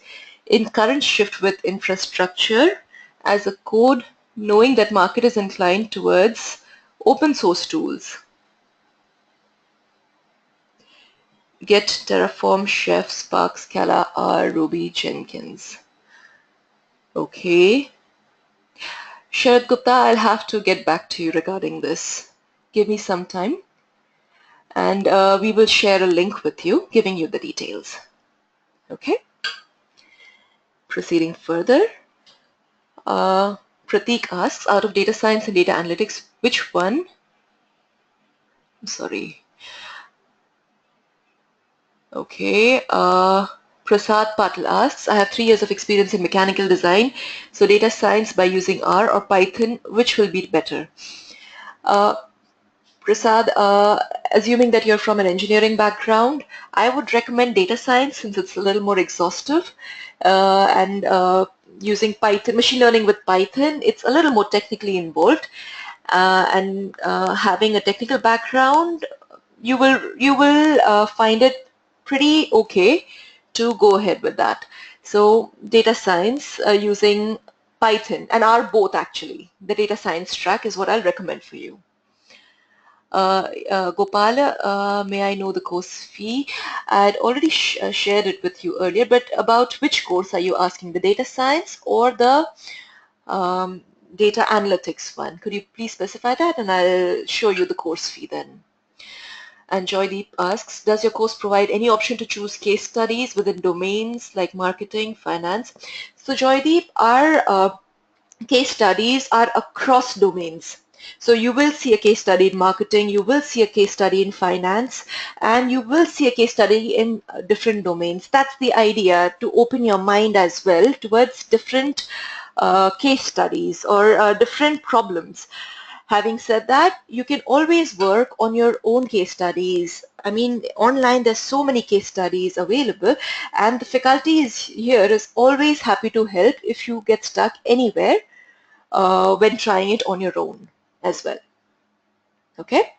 in current shift with infrastructure as a code, knowing that market is inclined towards open source tools. Git, Terraform, Chef, Spark, Scala, R, Ruby, Jenkins. Okay. Sharad Gupta, I'll have to get back to you regarding this. Give me some time and we will share a link with you giving you the details. Okay. Proceeding further. Pratik asks, out of data science and data analytics, which one? I'm sorry. Okay. Prasad Patil asks, I have 3 years of experience in mechanical design. So data science by using R or Python, which will be better? Prasad, assuming that you're from an engineering background, I would recommend data science since it's a little more exhaustive and using Python, machine learning with Python, it's a little more technically involved and having a technical background, you will find it pretty okay to go ahead with that. So data science using Python and R both actually. The data science track is what I'll recommend for you. Gopala, may I know the course fee? I'd already shared it with you earlier, but about which course are you asking, the data science or the data analytics one? Could you please specify that and I'll show you the course fee then. And Joydeep asks, does your course provide any option to choose case studies within domains like marketing, finance? So Joydeep, our case studies are across domains. So you will see a case study in marketing, you will see a case study in finance, and you will see a case study in different domains. That's the idea, to open your mind as well towards different case studies or different problems. Having said that, you can always work on your own case studies. I mean, online there's so many case studies available, and the faculty is here is always happy to help if you get stuck anywhere when trying it on your own as well. Okay.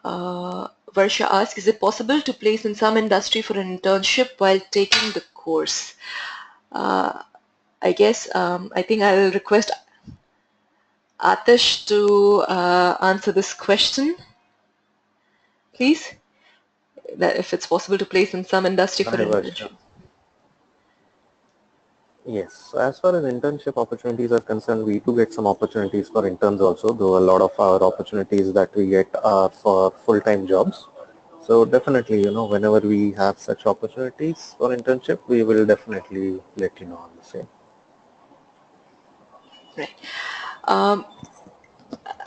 Varsha asks, is it possible to place in some industry for an internship while taking the course? I guess I think I'll request Atish to answer this question, please. That if it's possible to place in some industry for
Hi,
an internship.
Varsha. Yes, so as far as internship opportunities are concerned, we do get some opportunities for interns also, though a lot of our opportunities that we get are for full-time jobs. So definitely, whenever we have such opportunities for internship, we will definitely let you know on the same.
Right.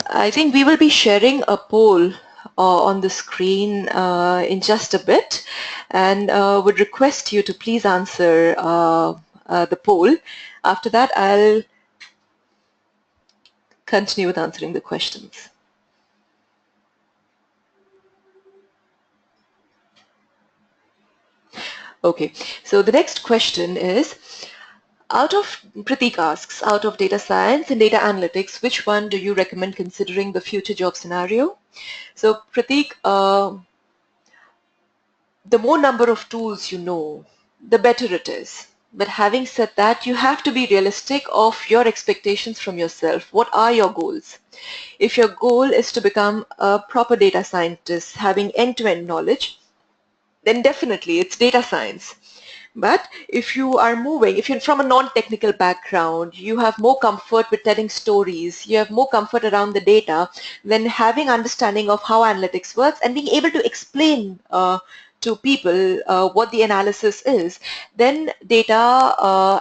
I think we will be sharing a poll on the screen in just a bit and would request you to please answer the poll. After that, I'll continue with answering the questions. Okay, so the next question is, Pratik asks, out of data science and data analytics, which one do you recommend considering the future job scenario? So Pratik, the more number of tools you know, the better it is. But having said that, you have to be realistic of your expectations from yourself. What are your goals? If your goal is to become a proper data scientist, having end-to-end knowledge, then definitely it's data science. But if you are moving, if you're from a non-technical background, you have more comfort with telling stories, you have more comfort around the data, then having understanding of how analytics works and being able to explain to people what the analysis is, then data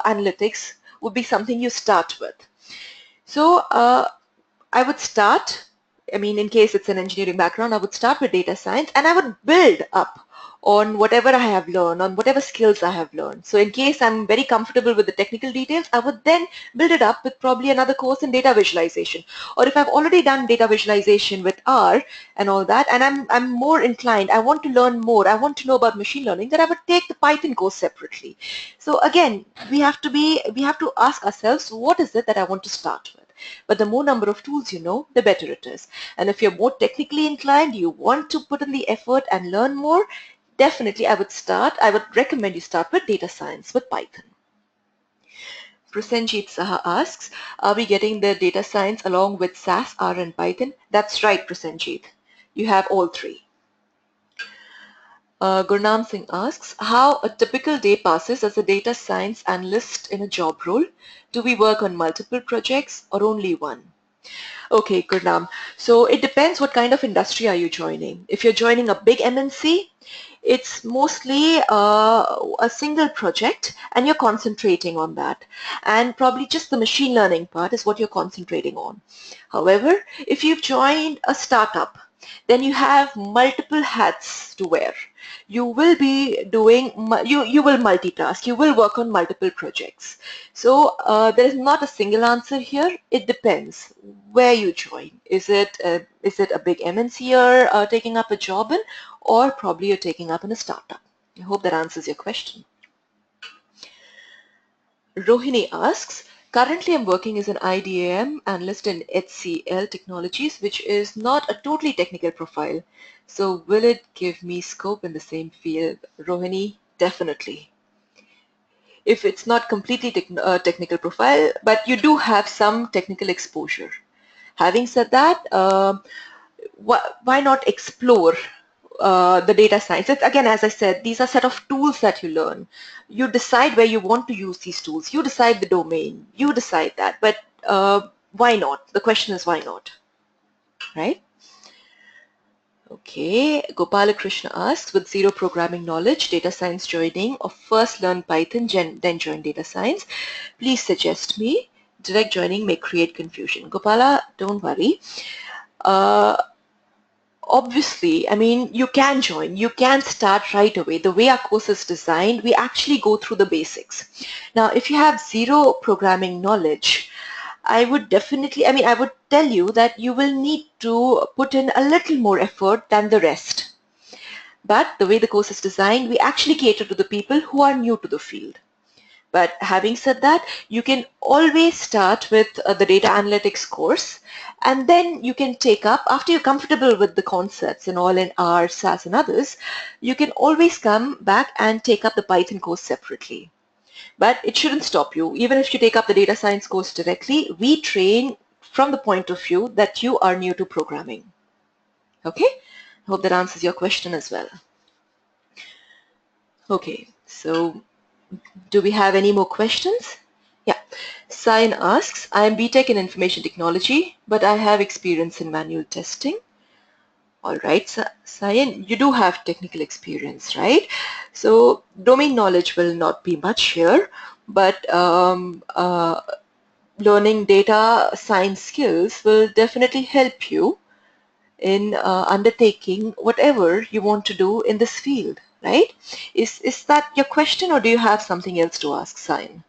analytics would be something you start with. So I would start, I mean, in case it's an engineering background, I would start with data science and I would build up on whatever I have learned, on whatever skills I have learned. So in case I'm very comfortable with the technical details, I would then build it up with probably another course in data visualization. Or if I've already done data visualization with R and all that, and I'm more inclined, I want to learn more, I want to know about machine learning, then I would take the Python course separately. So again, we have to ask ourselves, what is it that I want to start with? But the more number of tools you know, the better it is. And if you're more technically inclined, you want to put in the effort and learn more, definitely I would recommend you start with data science with Python. Prasenjit Saha asks, are we getting the data science along with SAS, R and Python? That's right, Prasenjit. You have all three. Gurnam Singh asks, how a typical day passes as a data science analyst in a job role? Do we work on multiple projects or only one? Okay, Gurnam. So it depends what kind of industry are you joining. If you're joining a big MNC, it's mostly a single project and you're concentrating on that. And probably just the machine learning part is what you're concentrating on. However, if you've joined a startup, then you have multiple hats to wear. You will be doing, you will multitask, you will work on multiple projects. So there is not a single answer here. It depends where you join. Is it a big MNC you're taking up a job in, or probably you're taking up in a startup? I hope that answers your question. Rohini asks, currently I'm working as an IDAM analyst in HCL Technologies, which is not a totally technical profile. So will it give me scope in the same field? Rohini, definitely. If it's not completely technical profile, but you do have some technical exposure. Having said that, why not explore the data science? It's, again, as I said, these are set of tools that you learn. You decide where you want to use these tools. You decide the domain. You decide that. But why not? The question is why not, right? Okay, Gopalakrishna asks, with zero programming knowledge, data science joining, or first learn Python, then join data science. Please suggest me. Direct joining may create confusion. Gopala, don't worry. Obviously, I mean, you can join, you can start right away. The way our course is designed, we actually go through the basics. Now, if you have zero programming knowledge, I would definitely, I would tell you that you will need to put in a little more effort than the rest. But the way the course is designed, we actually cater to the people who are new to the field. But having said that, you can always start with the data analytics course, and then you can take up, after you're comfortable with the concepts and all in R, SAS and others, you can always come back and take up the Python course separately. But it shouldn't stop you. Even if you take up the data science course directly, we train from the point of view that you are new to programming. Okay? I hope that answers your question as well. Okay, so do we have any more questions? Yeah. Sayan asks, I am BTech in Information Technology, but I have experience in manual testing. All right, Sayan, you do have technical experience, right? So domain knowledge will not be much here, but learning data science skills will definitely help you in undertaking whatever you want to do in this field, right? Is that your question, or do you have something else to ask, Sayan?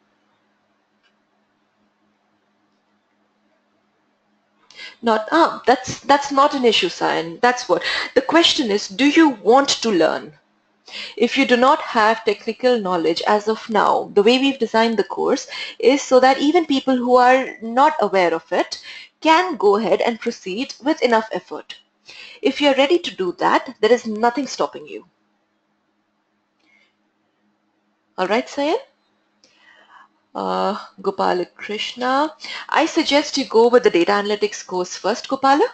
That's not an issue, Sayan. That's what the question is. Do you want to learn? If you do not have technical knowledge as of now, the way we've designed the course is so that even people who are not aware of it can go ahead and proceed with enough effort. If you're ready to do that, there is nothing stopping you. All right, Sayan? Gopala Krishna, I suggest you go with the data analytics course first, Gopala,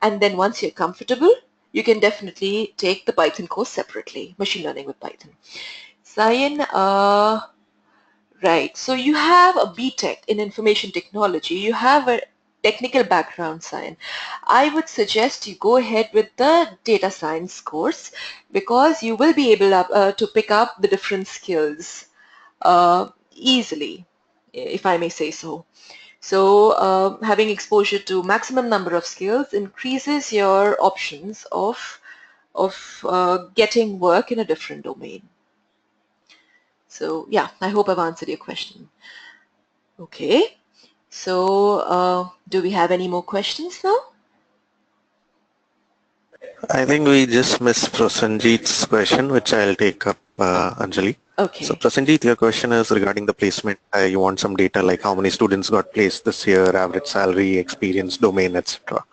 and then once you're comfortable, you can definitely take the Python course separately, machine learning with Python. Sayan, right, so you have a BTech in information technology, you have a technical background, Sayan. I would suggest you go ahead with the data science course because you will be able to pick up the different skills easily, if I may say so. So having exposure to maximum number of skills increases your options of getting work in a different domain. So yeah, I hope I've answered your question. Okay, so do we have any more questions now?
I think we just missed Prosenjit's question, which I'll take up, Anjali.
Okay.
So Prasenjit, your question is regarding the placement. You want some data like how many students got placed this year, average salary, experience, domain, etc.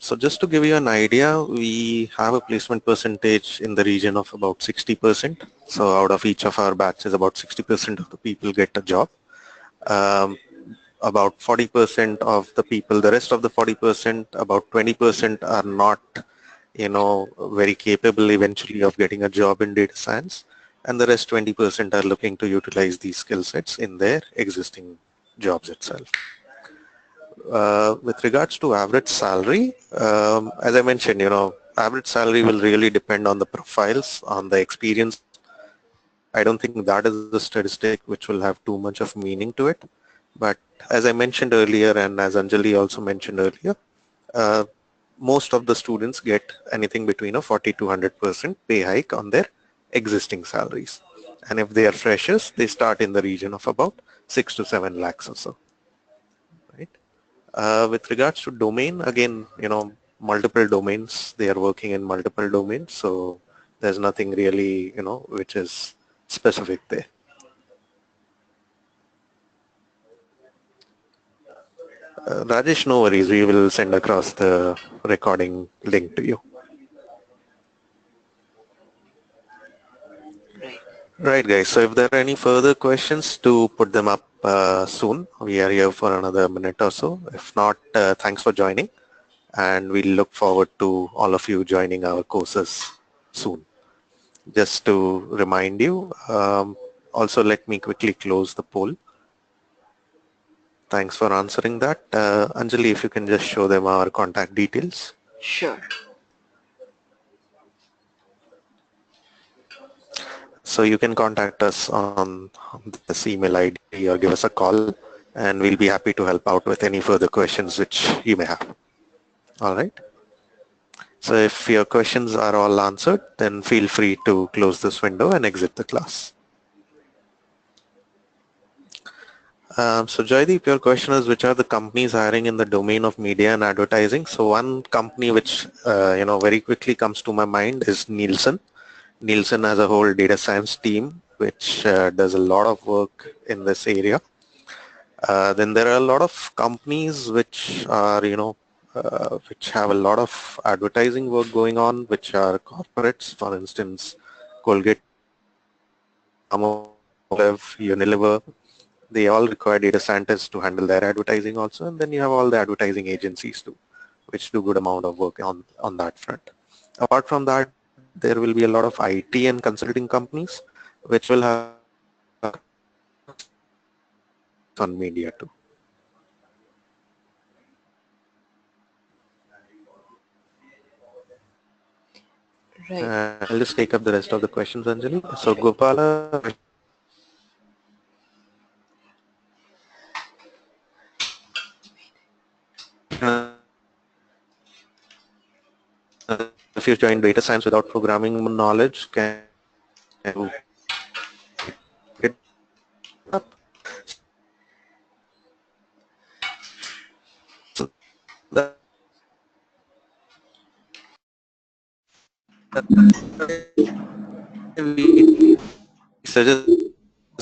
So just to give you an idea, we have a placement percentage in the region of about 60%. So out of each of our batches, about 60% of the people get a job. Um, about 40% of the people, the rest of the 40%, about 20% are not, very capable eventually of getting a job in data science. And the rest 20% are looking to utilize these skill sets in their existing jobs itself. With regards to average salary, as I mentioned, average salary will really depend on the profiles, on the experience. I don't think that is a statistic which will have too much of meaning to it. But as I mentioned earlier, and as Anjali also mentioned earlier, uh, most of the students get anything between a 40 to 100% pay hike on their existing salaries. And if they are freshers, they start in the region of about 6 to 7 lakhs or so, right? With regards to domain, again, multiple domains, they are working in multiple domains, so there's nothing really, which is specific there. Rajesh, no worries, we will send across the recording link to you.
Right.
Right, guys, so if there are any further questions, to put them up soon. We are here for another minute or so. If not, thanks for joining, and we look forward to all of you joining our courses soon. Just to remind you, also let me quickly close the poll. Thanks for answering that. Anjali, if you can just show them our contact details.
Sure.
So you can contact us on this email ID or give us a call, and we'll be happy to help out with any further questions which you may have. All right. So if your questions are all answered, then feel free to close this window and exit the class. So Jaideep, your question is which are the companies hiring in the domain of media and advertising? So one company which very quickly comes to my mind is Nielsen. Nielsen has a whole data science team which does a lot of work in this area. Then there are a lot of companies which are which have a lot of advertising work going on, which are corporates, for instance, Colgate, Unilever. They all require data scientists to handle their advertising also, and then you have all the advertising agencies too, which do good amount of work on that front. Apart from that, there will be a lot of IT and consulting companies which will have on media too.
Right.
I'll just take up the rest of the questions, Anjali. So Gopala, if you join data science without programming knowledge, can you get up? So that we suggest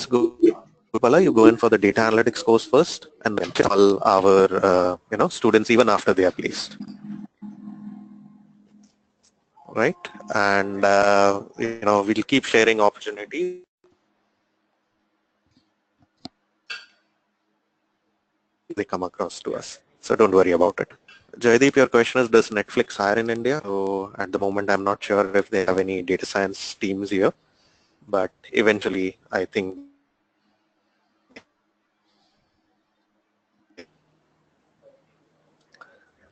Gopala, you go in for the data analytics course first, and then all our students even after they are placed, right? And we'll keep sharing opportunities they come across to us. So don't worry about it. Jaideep, your question is, does Netflix hire in India? So at the moment, I'm not sure if they have any data science teams here, but eventually, I think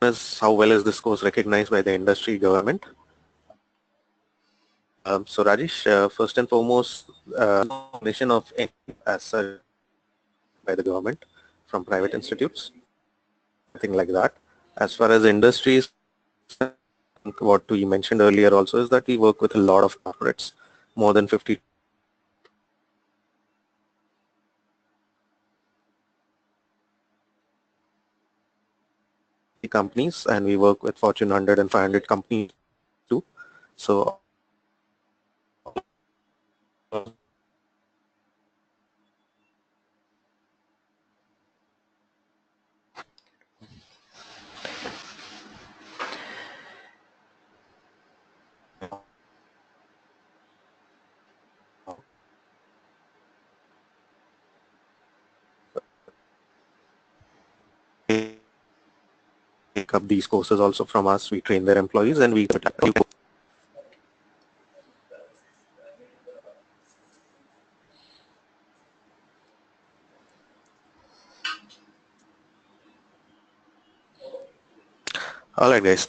is how well is this course recognized by the industry government? So Rajesh, first and foremost, recognition of any as such by the government from private institutes, nothing like that. As far as industries, what we mentioned earlier also is that we work with a lot of corporates, more than 50 companies, and we work with Fortune 100 and 500 companies too. So take up these courses also from us. We train their employees and we all right, guys.